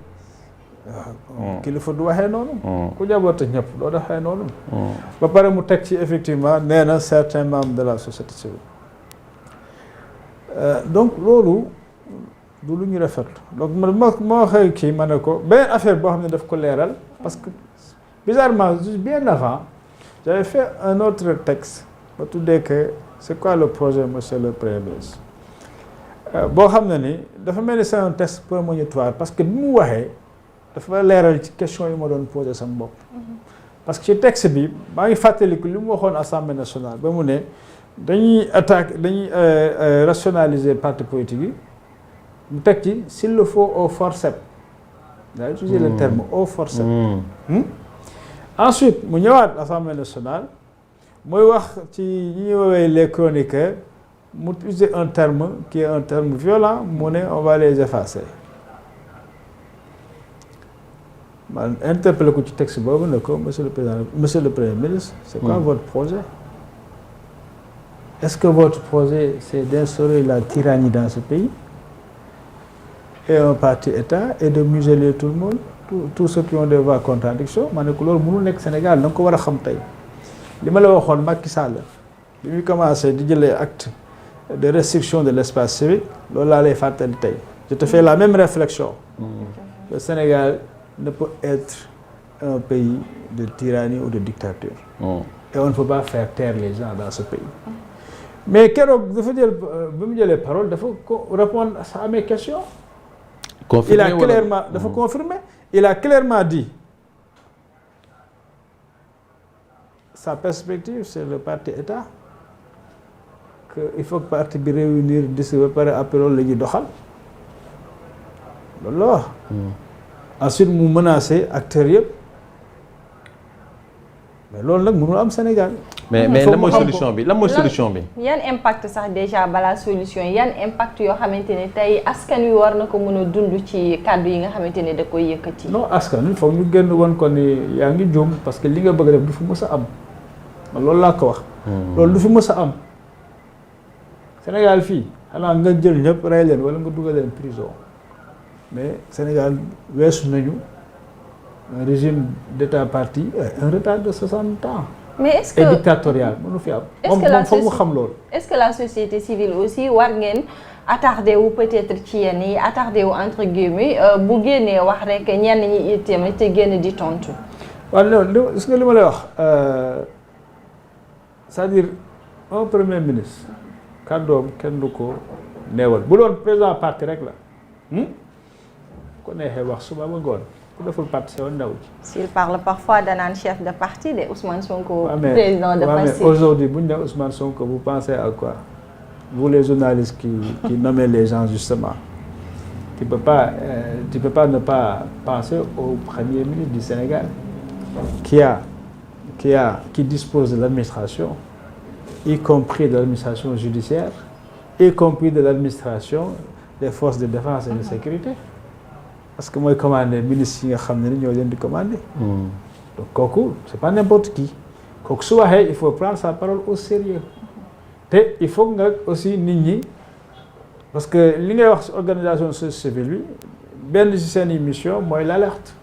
kilifa du waxee noonu ku jaboote ñëpp doo defee noonu ba pare mu teg ci effectivement nee na certains membres de la société civile donc loolu du lu ñu rafetlu donc ma waxee kii ma ne ko beneen affaire boo xam ne daf ko leeral parce que bizarrement bien avant j'avais fait un autre texte ba tuddee que c'est quoi le projet monsieur le Premier ministre boo xam ne ni dafa mel ni c'est un texte prémonitoire parce que bi mu waxee dafa leeral ci question yi ma doon posé sama bopp parce que ci texte bi maa ngi fàttaliku li mu waxoon Assemblée nationale ba mu ne dañuy rationaliser parti politique yi mu teg ci s'il le faut au forceps daa utiliser le terme au forceps ensuite mu ñëwaat Assemblée nationale mooy wax ci ñi ñuy woowee les chroniqueurs mu utiliser un terme qui est un terme violent mu ne on va les effacer man interpellé ko ci texte boobu ne ko monsieur le président monsieur le Premier ministre c'est quoi votre projet est-ce que votre projet c'est d'instaurer la tyrannie dans ce pays et un parti État et de museler tout le monde tous ceux qui ont des voix contradictions ma ne ko loolu mënul nekk Sénégal da nga ko war a xam tey li ma la waxoon Macky Sall bi muy commencé di jëlee acte de restriction de l'espace civique loolu laa lay fàttali tey je te fais la même réflexion le Sénégal ne peut être un pays de tyrannie ou de dictature et on ne peut pas faire taire les gens dans ce pays mais keroog dafa jël bi mu jëlee parole dafa répondre à mes questions il a clairement dafa confirmer il a clairement dit sa perspective c'est le parti État que il faut que parti bi réunir disi ba pare après loolu la ñuy doxal loolu la wax ensuite mu menacé acteurs yëpp mais loolu nag mënul am Sénégal. mais lan mooy solution bi lan mooy solution bi. yan impact sax déjà balaa solution yan impact yoo xamante ne tey askan wi war na ko mën a dund ci kàddu yi nga xamante ne da koy yëkkati. non askan wi foog ñu génn woon ko ni yaa ngi juum parce que li nga bëgg def du fi mës a am man loolu laa ko wax. loolu du fi mës a am Sénégal fii xanaa nga jël ñëpp rey leen wala nga dugal leen prison mais Sénégal weesu nañu un régime d'état parti un retard de 60 ans. mais est-ce que et dictatorial mënu fi am. moom foog mu xam loolu. est-ce que la société civile aussi war ngeen attardé wu peut-être ci yenn yi attardé wu entre guillemets bu génnee wax rek ñenn ñi itam te génn di tontu. waaw non est-ce que li ma lay wax c'est-à-dire un premier ministre kàddoom kenn du ko neewal bu doon président parti rek la ko neexee wax suba ba ngoon ku deful parti woon ndaw ci. s'il parle parfois danaan chef de parti de Ousmane Sonko. président de parti mais aujourd'hui bu ñu nee Ousmane Sonko vous pensez à quoi vous les journalistes qui nommez les gens justement tu peux pas ne pas penser au premier ministre du Sénégal qui dispose de l'administration, y compris de l'administration judiciaire, y compris de l'administration des forces de défense et de sécurité. Parce que moi, commandé ministre yi nga xam ne ni ñoo leen di commandé. Donc kooku c'est pas n'importe qui. kooku su waxee il faut prendre sa parole au sérieux. te il faut nga aussi nit ñi parce que li ngay wax ci organisation société civile bi benn ci seen mission mooy l'alerte.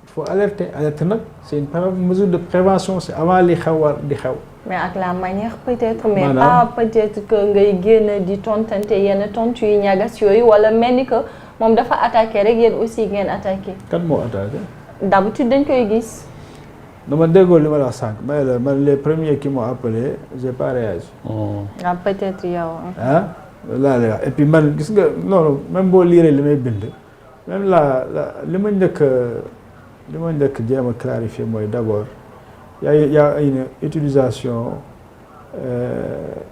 Il faut alerter nag c'est une mesure de prévention c'est avant li xew war di xew. mais ak la manière peut-être mais pas peut-être que ngay génn di tontante yenn tontu yu ñagas yooyu wala mel ni que moom dafa attaqué rek yéen aussi ngeen attaqué. kan moo attaqué. d'habitude dañ koy gis. dama déggoo li ma la wax sànq man les premiers qui m'ont appelé j'ai pas réagi. ah peut-être yow. ah laa lay wax et puis man gis nga noonu même boo liiree li may bind même li ma njëkk jéem a clarifier mooy d'abord y a une utilisation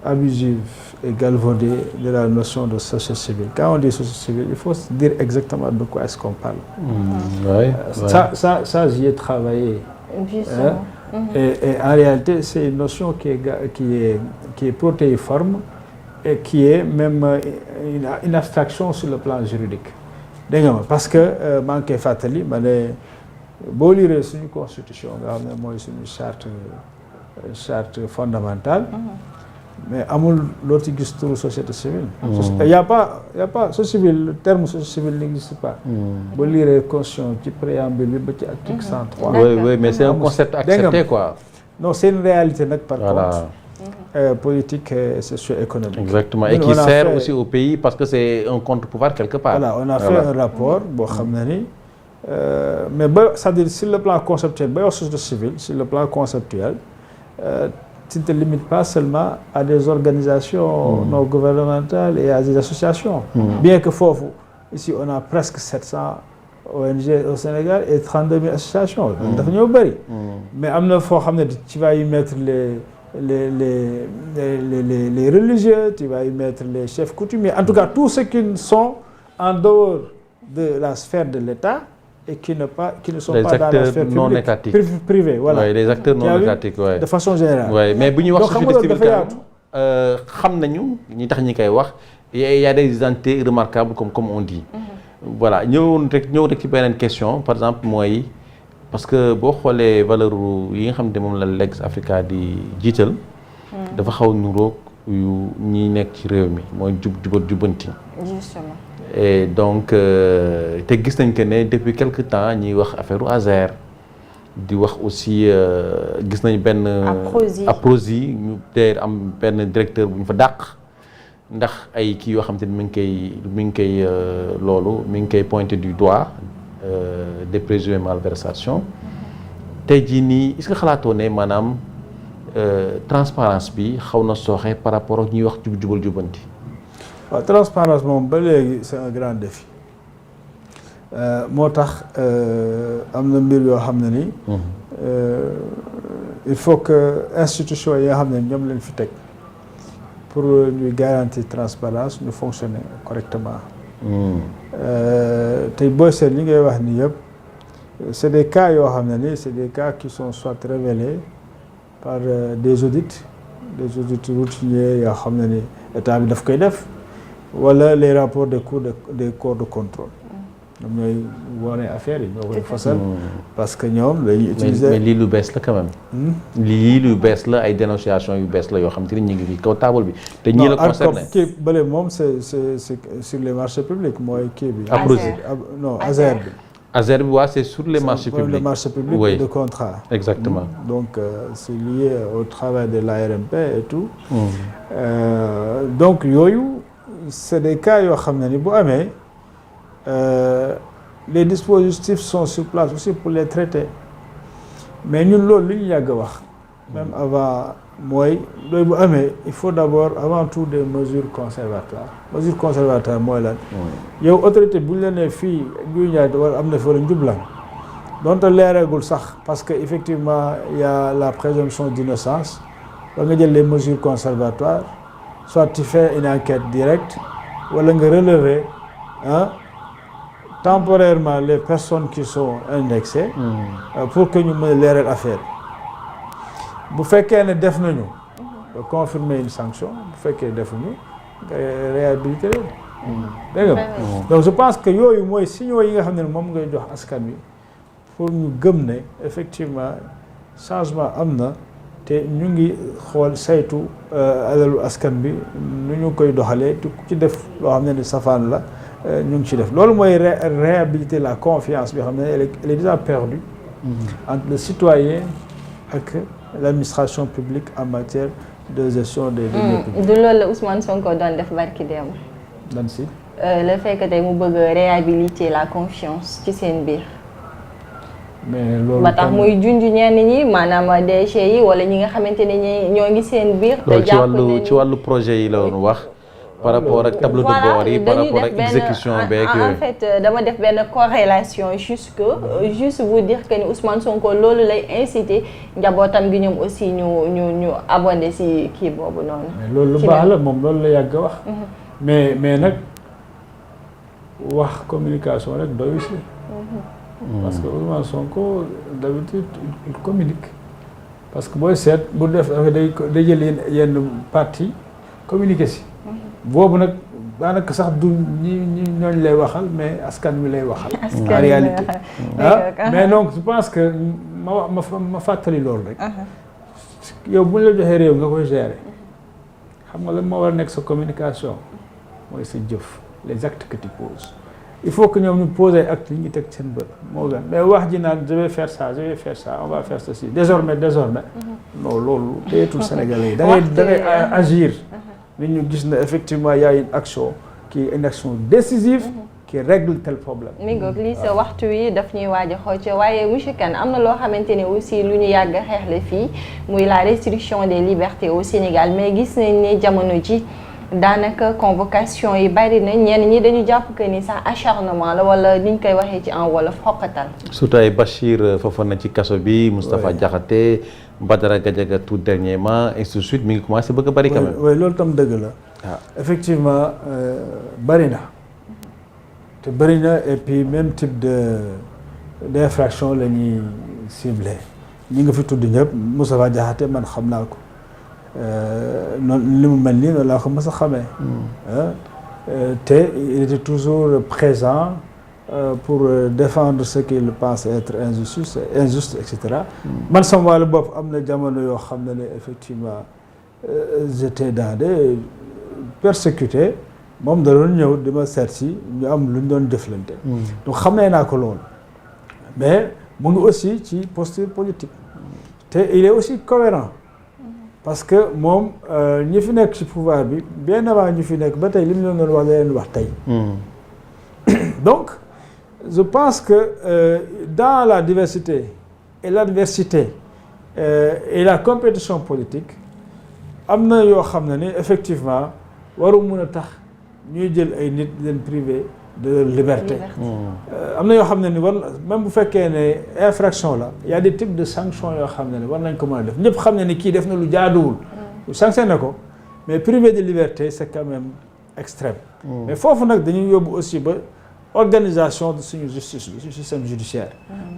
abusive et galvaudée de la notion de société civile. Quand on dit société civile, il faut se dire exactement de quoi est-ce qu'on parle. Ça j'y ai travaillé. Et en réalité, c'est une notion qui est protéiforme et qui est même une abstraction sur le plan juridique. Dégg nga ma parce que maa ngi koy fàttali ma ne boo lire suñu constitution nga xam ne mooy suñu charte fondamentale. Mais amul loo ci gis turu société civile. Il y a pas société civile le terme société civile n'existe pas. boo lire constitution ci préambule bi ba ci article 103. oui mais c'est un concept accepté quoi. non c'est une réalité nag par contre. Politique et socio-économique. Exactement et qui sert aussi au pays parce que c'est un contre-pouvoir quelque part. Voilà on a fait un rapport boo xam ne ni mais ba c'est-à-dire sur le plan conceptuel ba wax société civile sur le plan conceptuel. Tu ne te limites pas seulement à des organisations non gouvernementales et à des associations. Bien que foofu ici on a presque 700 ONG au Sénégal et 32 000 associations. dafa ñëw bëri. mais am na foo xam ne tu vas y mettre les religieux, tu vas y mettre les chefs coutumiers, en tout cas tous ceux qui sont en dehors de la sphère de l'État et qui ne sont pas dans la sphère privée, voilà. Oui, les acteurs non étatiques, ouais. De façon générale. Oui, mais bu ñuy wax société civile xam nañu ñi tax ñi koy wax il y a des entités remarquables comme on dit. Voilà ñëw rek ci beneen question par exemple mooy parce que boo xoolee valeur yi nga xam ne moom la Legs Africa di jiital. dafa xaw nuroog yu ñi nekk ci réew mi mooy jubbanti. Justement. Et donc te gis nañ que ne depuis quelque temps ñuy wax affaire Azer di wax aussi gis nañ benn. Aprosi ñu tey am benn directeur bu ñu fa dàq ndax ay kii yoo xam te ne mi ngi koy pointer du doigt. Des présumées malversations tey jii nii est-ce que xalaatoo ne maanaam transparence bi xaw na sooxe par rapport ak ñuy wax jubanti. waaw transparence moom ba léegi c'est un grand défi moo tax am na mbir yoo xam ne ni il faut que institution yi nga xam ne ñoom leen fi teg pour ñuy garantir transparence ñu fonctionner correctement. tey booy seet li ngay wax ni yëpp c'est des cas yoo xam ne ni c'est des cas qui sont soit révélés par des audits routiniers yoo xam ne ni état bi daf koy def wala les rapports des corps de contrôle ñoom ñooy wone affaire yi ñoo koy fasal parce que ñoom dañuy utiliser mais lii lu bees la quand même. lii lu bees la ay dénonciation yu bees la yoo xam te ni ñu ngi fi kaw table bi. te ñii la concerné kii bële moom c'est sur les marchés publics mooy kii bi. Aprosi non ASER bi. ASER bi waa c'est sur les marchés publics. les marchés publics oui. de contrat. exactement. donc c'est lié au travail de l'ARMP et tout. donc yooyu c'est des cas yoo xam ne ni bu amee. Les dispositifs sont sur place aussi pour les traiter mais ñun loolu li ñu yàgg a wax même avant mooy loolu bu amee il faut d'abord avant tout des mesures conservatoires mooy lan yow autorité bu ñu la nee fii Guy Ndiaye war am na fi wala njublan donte leereegul sax parce que effectivement il y a la présomption d'innocence da nga jël les mesures conservatoires soit tu fais une enquête directe wala nga relever temporairement les personnes qui sont indexées pour que ñu mën a leeral affaire bu fekkee ne def nañu confirmer une sanction bu fekkee defuñu nga réhabiliter leen dégg nga donc je pense que yooyu mooy signaux yi nga xam ne moom ngay jox askan wi pour ñu gëm ne effectivement changement am na te ñu ngi xool saytu alalu askan bi nu ñu koy doxalee te ku ci def loo xam ne ni safaan la ñu ngi ci def loolu mooy réhabiliter la confiance bi xam ne elle est déjà perdue entre le citoyen ak l'administration publique en matière de gestion des deniers publics. du loolu la Ousmane Sonko doon def barki démb. dan si. le fait que tey mu bëgg a réhabiliter la confiance ci seen biir. mais loolu ba tax muy junj ñenn ñi maanaam DG yi wala ñi nga xamante ne ñoo ngi seen biir. te jàpp loolu ci wàllu projet yi la doon wax. par rapport ak tableau de bord yi par rapport ak exécution beeg yooyu. en fait dama def benn corrélation juste vous dire que ni Ousmane Sonko loolu lay inciter njabootam gi ñoom aussi ñu abondé ci kii boobu noonu. mais loolu lu baax la moom loolu la yàgg a wax. mais nag wax communication rek doyu si. parce que Ousmane Sonko d'habitude il communique. parce que booy seet bu def day jël yenn parti communiquer si. boobu nag daanaka sax du ñooñ lay waxal mais askan wi lay waxal. en réalité mais donc je pense que ma fàttali loolu rek. yow bu ñu la joxee réew nga koy gérer xam nga lan moo war a nekk sa communication mooy sa jëf les actes que tu poses. il faut que ñoom ñu poser actes yi ñu teg seen bët moo gën mais wax ji naan je vais faire ça on va faire ceci désormais non loolu téyetul Sénégalais yi da ngay agir. nit ñu gis na effectivement y a une action qui est une action décisive qui règle tel problème. mi ngoog lii sa waxtu wi daf ñuy waaj a xocc waaye monsieur Kane am na loo xamante ne aussi lu ñu yàgg a xeexle fii muy la restriction des libertés au Sénégal mais gis nañ ne jamono ji daanaka convocation yi bari na ñenn ñi dañu jàpp que ni sax acharnement la wala ni ñu koy waxee ci en wolof xoqatal. surtout ay Bachir foofu na ci kaso bi Moustapha Diakhaté Badara Gadiaga tout dernièrement et ainsi de suite mi ngi commencé bëgg a bari quand même. oui loolu tam dëgg la. waaw effectivement bari na te bari na et puis même type d'infraction la ñuy ciblé ñi nga fi tudd ñëpp Moustapha Diakhaté man xam naa ko noonu li mu mel nii noonu laa ko mës a xamee. te il était toujours présent. Pour défendre ce qu'il pense être injuste et cetera. man sama wàllu bopp am na jamono yoo xam ne effectivement j'étais dans des persécutés moom da doon ñëw di ma seet si ñu am lu ñu doon jëflante. donc xamee naa ko loolu mais mu ngi aussi ci posture politique te il est aussi cohérent parce que moom ñi fi nekk ci pouvoir bi bien avant ñu fi nekk ba tey li mu leen doon wax la leen wax tey. donc je pense que dans la diversité et l'adversité et la compétition politique am na yoo xam ne ni effectivement waru mun a tax ñuy jël ay nit leen privé de leur liberté. am na yoo xam ne ni war même bu fekkee ne infraction la y a des types de sanctions yoo xam ne ni war nañ ko mën a def ñëpp xam ne ni kii def na lu jaaduwul. sanctionné ko mais privé de liberté c'est quand même extrême. mais foofu nag dañuy yóbbu aussi ba. organisation de suñu justice bi suñu système judiciaire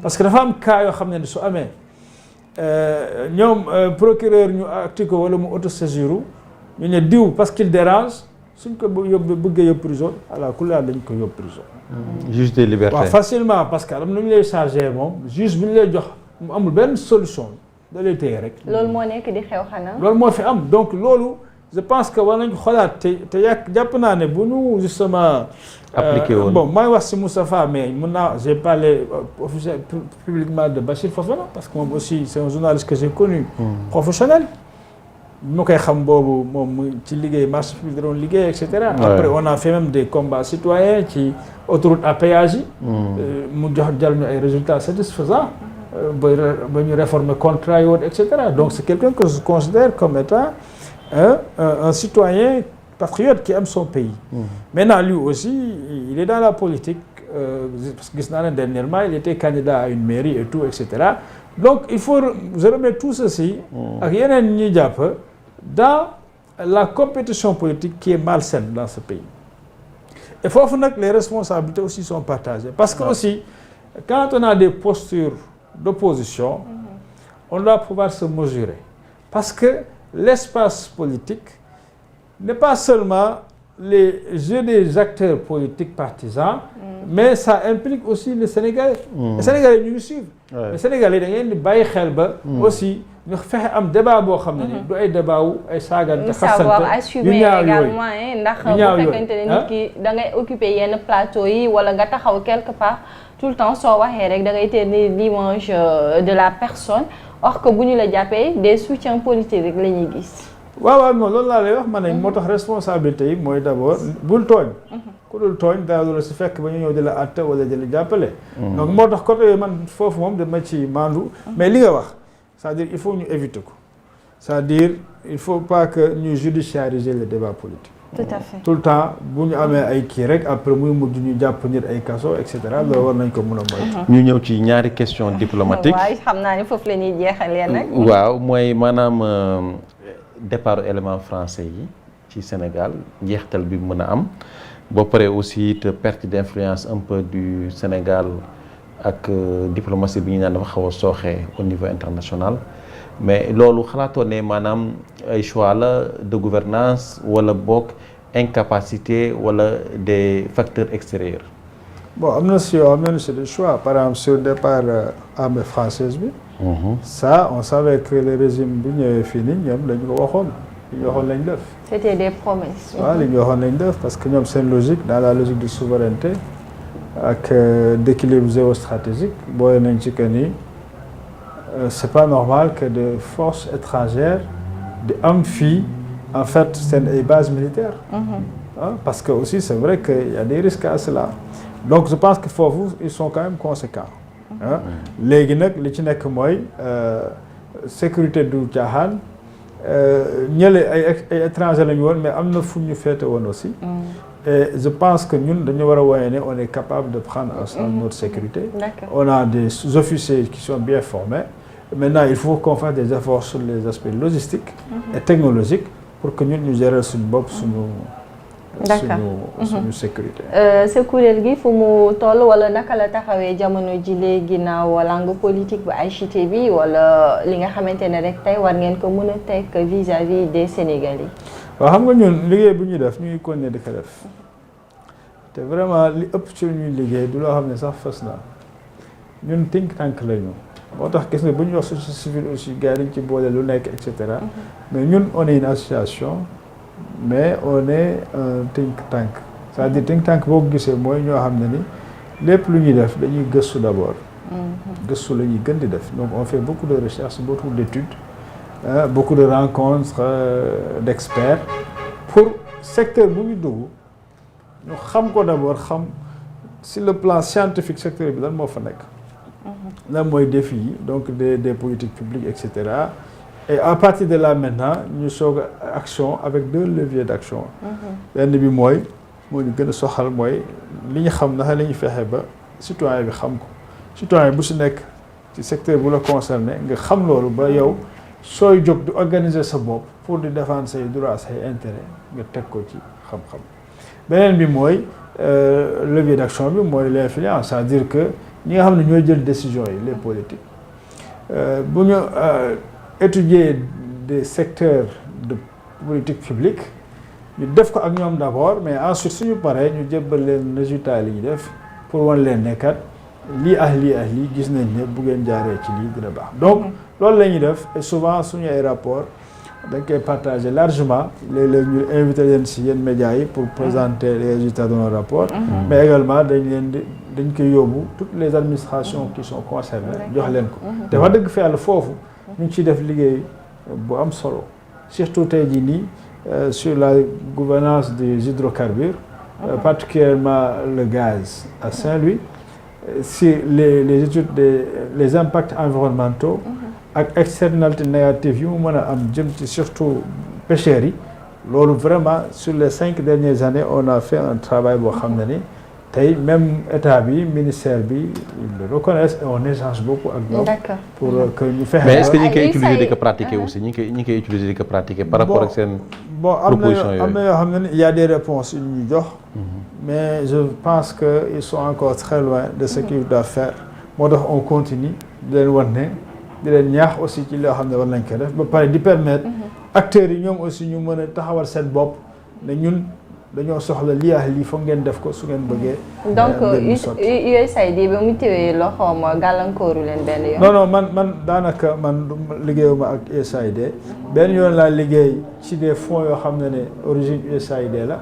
parce que dafa am cas yoo xam ne su amee ñoom procureur ñu acti ko wala mu autosaisiru ñu ne diw parce qu'il dérange suñ ko bëggee yóbbu prison ala kulli dañ ko yóbbu prison. juge des libertés waaw facilement parce que am na ñu lay chargé moom juge bi ñu lay jox mu amul benn solution da lay téye rek. loolu moo nekk di xew xanaa. loolu moo fi am donc loolu je pense que war nañ ko xoolaat te jàpp naa ne bu ñu justement. appliqué woon bon maa ngi wax si Moustapha mais mun naa j'ai parlé officiel publiquement de Bachir Fofana parce que moom aussi c'est un journaliste que j'ai connu. professionnel. bi ma koy xam boobu moom ci liggéey marché public da doon liggéey et cetera. Après on a fait même des combats citoyens ci autoroute à péage yi. mu jàll ñu ay résultats satisfaisants. ba ñu réformer contrat yi woon et cetera donc c'est quelqu'un que je considère comme étant un citoyen patriote qui aime son pays. Maintenant lui aussi il est dans la politique parce que gis naa ne dernièrement il était candidat à une mairie et tout et cetera donc il faut je remets tout ceci. ak yeneen ñuy jàpp dans la compétition politique qui est malsaine dans ce pays. Et foofu nag les responsabilités aussi sont partagées parce que aussi quand on a des postures d'opposition on doit pouvoir se mesurer parce que l'espace politique n'est pas seulement les jeux des acteurs politiques partisans mais ça implique aussi les Sénégalais. Les Sénégalais ñu ngi suivre. Les Sénégalais da ngeen di bàyyi xel ba. aussi ñu fexe am débat boo xam ne ni du ay débat wu ay saagante xasante savoir assumer également ndax bu fekkente ne nit ki da ngay occuper yenn plateau yi wala nga taxaw quelque part tout le temps soo waxee rek da ngay tenir l'image de la personne or que bu ñu la jàppee des soutiens politiques rek la ñuy gis. waaw non loolu laa lay wax ma ne moo tax responsabilité yi mooy d'abord bul tooñ. ku dul tooñ dara du la si fekk ba ñu ñëw di la àtte wala di la jàppale. donc moo tax côté man foofu moom dama ci maandu. mais li nga wax c'est-à-dire il faut ñu éviter ko c'est-à-dire il faut pas que ñu judiciariser le débat politique. tout à fait tout le temps bu ñu amee ay kii rek après muy mujj ñu jàpp nit ay kaso et cetera loolu war nañ ko mën a moytu. ñu ñëw ci ñaari question diplomatique. waaw xam naa ne foofu la ñuy jeexalee nag. waaw mooy maanaam départ élément français yi ci Sénégal njeextal bi mën a am. ba pare aussi te perte d'influence un peu du Sénégal ak diplomatie bi ñu naan dafa xaw a sooxee au niveau international mais loolu xalaatoo ne maanaam ay choix la de gouvernance wala boog incapacité wala des facteurs extérieurs. bon am na si yoo xam ne c'est des choix par exemple sur le départ armée française bi. ça on savait que le régime bu ñëwee fii nii ñoom dañu ko waxoon. li ñu waxoon lañ def. C'était des promesses. waaw li ñu waxoon lañ def parce que ñoom seen logique dans la logique de souveraineté ak d'équilibre géostratégique booy nañ ci que ni c'est pas normal que des forces étrangères di am fii en fait seen ay bases militaires. Parce que aussi c'est vrai que y a des risques à cela donc je pense que foofu ils sont quand même conséquents. léegi nag li ci nekk mooy sécurité du caaxaan. ñële ay étranger lañu woon mais am na fu ñu féete woon aussi. et je pense que ñun dañu war a woye ne on est capable de prendre en charge notre sécurité. On a des officiers qui sont bien formés. Maintenant il faut qu'on fasse des efforts sur les aspects logistiques et technologiques pour que ñun ñu gérer suñu bopp suñu sécurité. sa kuréel gi fu mu toll wala naka la taxawee jamono ji léegi ginnaaw langue politique bu AICT bi wala li nga xamante ne rek tey war ngeen ko mën a teg vis-à-vis des Sénégalais. waaw xam nga ñun liggéey bu ñuy def ñu ngi continuer di ko def te vraiment li ëpp ci lu ñuy liggéey du loo xam ne sax fës na ñun think tank la ñu moo tax gis nga bu ñu wax société civile aussi gars yi dañ ci boole lu nekk et cetera mais ñun on est une association. mais on est un think tank c'est-à-dire think tank boo ko gisee mooy ñoo xam ne ni lépp lu ñuy def dañuy gëstu d'abord. gëstu la ñuy gën di def donc on fait beaucoup de recherches beaucoup d'études beaucoup de rencontres d'experts pour secteur bu ñu dugg ñu xam ko d'abord xam sur le plan scientifique secteur bi lan moo fa nekk. lan mooy défi yi donc des politiques publiques et cetera. Et à partir de là maintenant ñu soog a action avec deux leviers d'action. benn bi mooy moo ñu gën a soxal mooy li ñu xam naka la ñuy fexe ba citoyen bi xam ko citoyen bu si nekk ci secteur bu la concerné nga xam loolu ba yow sooy jóg di organiser sa bopp pour di défendre say droits say intérêts nga teg ko ci xam-xam. beneen bi mooy levier d'action bi mooy l'influence c'est-à-dire que ñi nga xam ne ñooy jël décision yi les politiques bu ñu étudier des secteurs de politique publique ñu def ko ak ñoom d'abord mais ensuite suñu paree ñu jébbal leen résultat li ñu def pour wan leen ne kat lii ak lii ak lii gis nañ ne bu ngeen jaaree ci lii dina baax donc loolu la ñuy def et souvent suñu ay rapport dañ koy partager largement léeg-léeg ñu invité leen si yenn médias yi pour présenter les résultats de nos rapports mais également dañ koy yóbbu toutes les administrations qui sont concernées jox leen ko te wax dëgg fa yàlla foofu ñu ngi ciy def liggéey bu am solo surtout tey jii nii sur la gouvernance des hydrocarbures particulièrement le gaz à Saint-Louis si les études les impacts environnementaux ak externalités négatives yu mu mën a am jëm ci surtout pêcheurs yi loolu vraiment sur les 5 dernières années on a fait un travail boo xam ne ni tey même état bi ministère bi ils le reconnaissent et on échange beaucoup ak ñoom pour que ñu fexe. mais est-ce que ñi ngi koy utiliser di ko pratiquer aussi ñi ngi koy utiliser di ko pratiquer par rapport ak seen proposition yooyu am na yoo xam ne il y a des réponses yu ñu jox mais je pense que ils sont encore très loin de ce qu'ils doivent faire moo tax on continue di leen wan ne di leen ñaax aussi ci loo xam ne war nañ ko def ba pare di permettre acteurs yi ñoom aussi ñu mën a taxawal seen bopp ne ñun dañoo soxla lii ak lii foog ngeen def ko su ngeen bëggee. donc USAID ba mu téwee loxoom gàllankooru leen benn yoon. non man daanaka man liggéeyuma ak USAID benn yoon laa liggéey ci des fonds yoo xam ne origine USAID la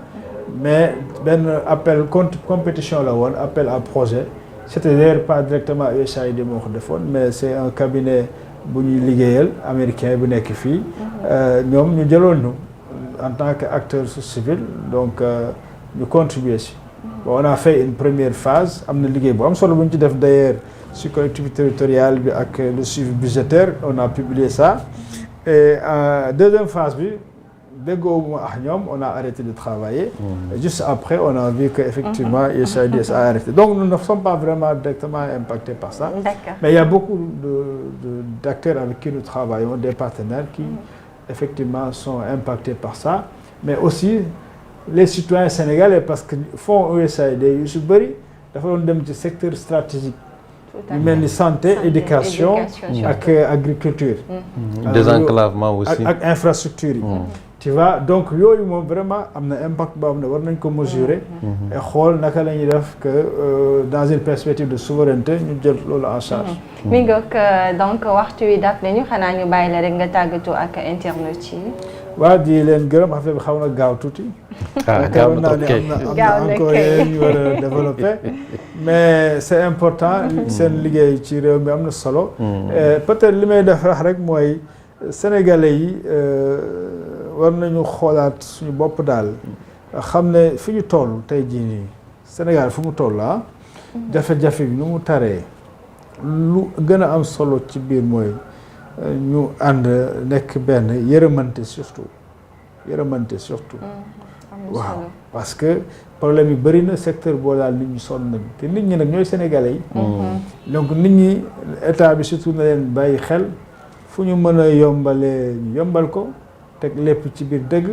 mais benn appel compétition la woon appel à projet c'était d'ailleurs pas directement USAID moo ko defoon mais c'est un cabinet bu ñuy liggéeyal américain bu nekk fii ñoom ñu jëloon ñu. En tant qu'acteur civil donc ñu contribuer si bon on a fait une première phase am na liggéey bu am solo bu ñu ci def d'ailleurs sur collectivité territoriale bi ak le suivi budgétaire on a publié ça et deuxième phase bi déggoo ak ñoom on a arrêté de travailler juste après on a vu que effectivement USAID a arrêté donc nous ne sommes pas vraiment directement impactés par ça mais il y a beaucoup d'acteurs avec qui nous travaillons des partenaires qui effectivement sont impactés par ça mais aussi les citoyens sénégalais parce que fonds USAID yu su bëri dafa doon dem ci secteur stratégique yu mel ni santé éducation ak agriculture désenclavement aussi ak infrastructure yi tu vois donc yooyu moom vraiment am na impact boo xam ne war nañ ko mesurer et xool naka la ñuy def que dans une perspective de souveraineté ñu jël loolu en charge mi ngoog donc waxtu wi daf nañu xanaa ñu bàyyi la rek nga tàggatoo ak internet yi waaw di leen gërëm affaire bi xaw na gaaw tuuti gaaw na trop am na encore yeneen ñu war a développer mais c'est important seen liggéey ci réew mi am na solo peut-être li may def rek mooy sénégalais yi war nañu xoolaat suñu bopp daal xam ne fi ñu toll tey jii nii Sénégal fu mu toll jafe-jafe bi nu mu taree lu gën a am solo ci biir mooy ñu ànd nekk benn yërëmante surtout waaw parce que problème yi bëri na secteur boo daal nit ñi sonn nañu te nit ñi nag ñooy sénégalais yi donc nit ñi état bi surtout na leen bàyyi xel fu ñu mën a yombalee ñu yombal ko teg lépp ci biir dëgg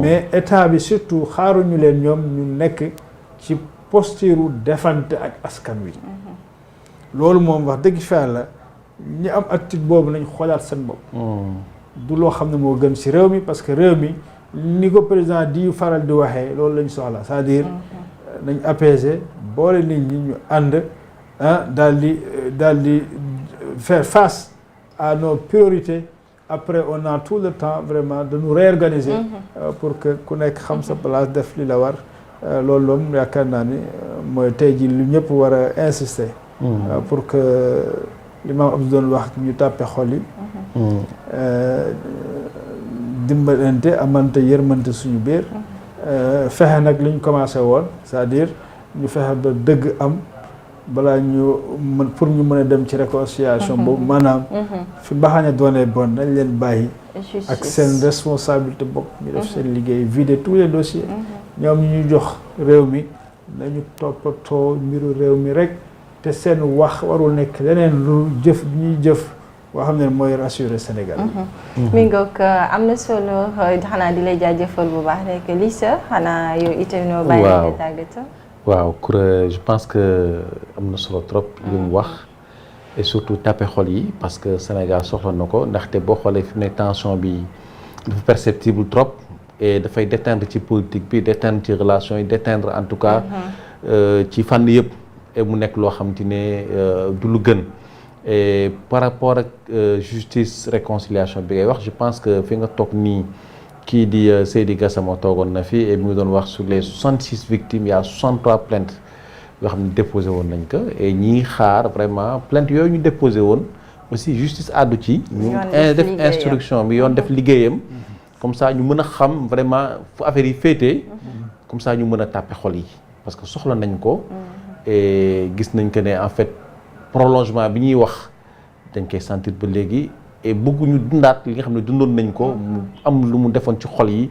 mais état bi surtout xaaruñu leen ñoom ñu nekk ci posture defante ak askan wi loolu moom wax dëgg fa la ñi am attitude boobu nañ xoolaat seen bopp du loo xam ne moo gën ci réew mi parce que réew mi ni ko président di faral di waxee loolu lañ soxla c'est-à-dire nañ apaiser boole nit ñi ñu ànd daal di faire face à nos priorités après on a tout le temps vraiment de nous réorganiser pour que ku nekk xam sa place def li la war loolu moom yaakaar naa ni mooy tey jii lu ñëpp war a insister pour que l'imam Abdou doon wax ñu tàppe xol yi dimbalante amante yërmante suñu biir fexe nag li ñu commencé woon c'est-à-dire ñu fexe ba dëgg am balaa ñu mën pour ñu mën a dem ci réconciliation boobu maanaam fi mbaxane doonee bon nañ leen bàyyi ak seen responsabilité bopp ñu def seen liggéey vider tous les dossiers ñoom ñu jox réew mi nañu toppatoo mbiru réew mi rek te seen wax warul nekk leneen lu jëf ñuy jëf boo xam ne mooy rassurer Sénégal mi ngoog am na solo xanaa di lay jaajëfal bu baax rek Lissa xanaa yow itam noo bàyyi nga tàggatoo waaw Koura je pense que am na solo trop li mu wax et surtout tàppe xol yi parce que Sénégal soxla na ko ndaxte boo xoolee fi mu ne tension bi dafa perceptible trop et dafay déteindre ci politique bi déteindre ci relation yi déteindre en tout cas ci fànn yëpp et mu nekk loo xam te ne du lu gën et par rapport ak justice réconciliation bi ngay wax je pense que fi nga toog nii kii di Seydi Gassama toogoon na fi et mu ngi doon wax sur les 66 victimes il y a 63 plaintes yoo xam ne déposé woon nañ ko et ñi xaar vraiment plainte yooyu ñu déposé woon aussi justice àddu ci ñu def instruction bi yoon def liggéeyam comme ça ñu mën a xam vraiment fu affaire yi féetee comme ça ñu mën a tàppe xol yi parce que soxla nañ ko et gis nañ que ne en fait prolongement bi ñuy wax dañ koy sentir ba léegi et bëgguñu dundaat li nga xam ne dundoon nañ ko mu am lu mu defoon ci xol yi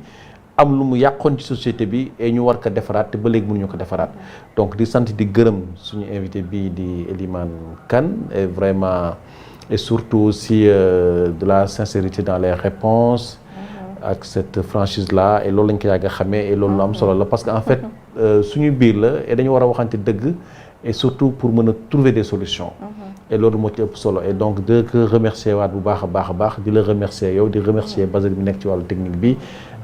am lu mu yàqoon ci société bi et ñu war ko defaraat te ba léegi mënuñu ko defaraat donc di sant di gërëm suñu invité bii di Elimane Kane et vraiment et surtout aussi de la sincérité dans les réponses ak cette franchise là et loolu lañ ko yàgg a xamee et loolu lu am solo la parce que en fait suñu biir la et dañu war a waxante dëgg et surtout pour mën a trouver des solutions et loolu moo ci ëpp solo et donc de ko remercier waat bu baax a baax di la remercier yow di remercier Basile bi nekk ci wàllu technique bi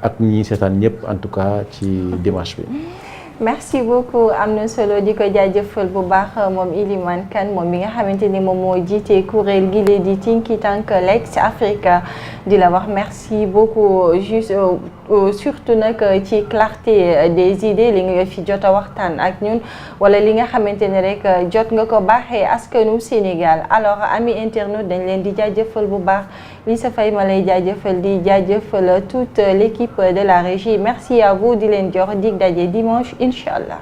ak ñi seetaan ñëpp en tout cas ci dimanche bi. merci beaucoup am na solo di ko jaajëfal bu baax moom Elimane Kane moom mi nga xamante ni moom moo jiite kuréel gi di Think Tank Lex Africa di la wax merci beaucoup juste surtout nag ci clarté des idées li nga fi jot a waxtaan ak ñun wala li nga xamante ne rek jot nga ko baaxee askanu Sénégal alors ami internaute dañ leen di jaajëfal bu baax Lissa Faye ma lay jaajëfal di jaajëfal toute l'équipe de la régie merci à vous di leen jox dig daje dimanche incha allah.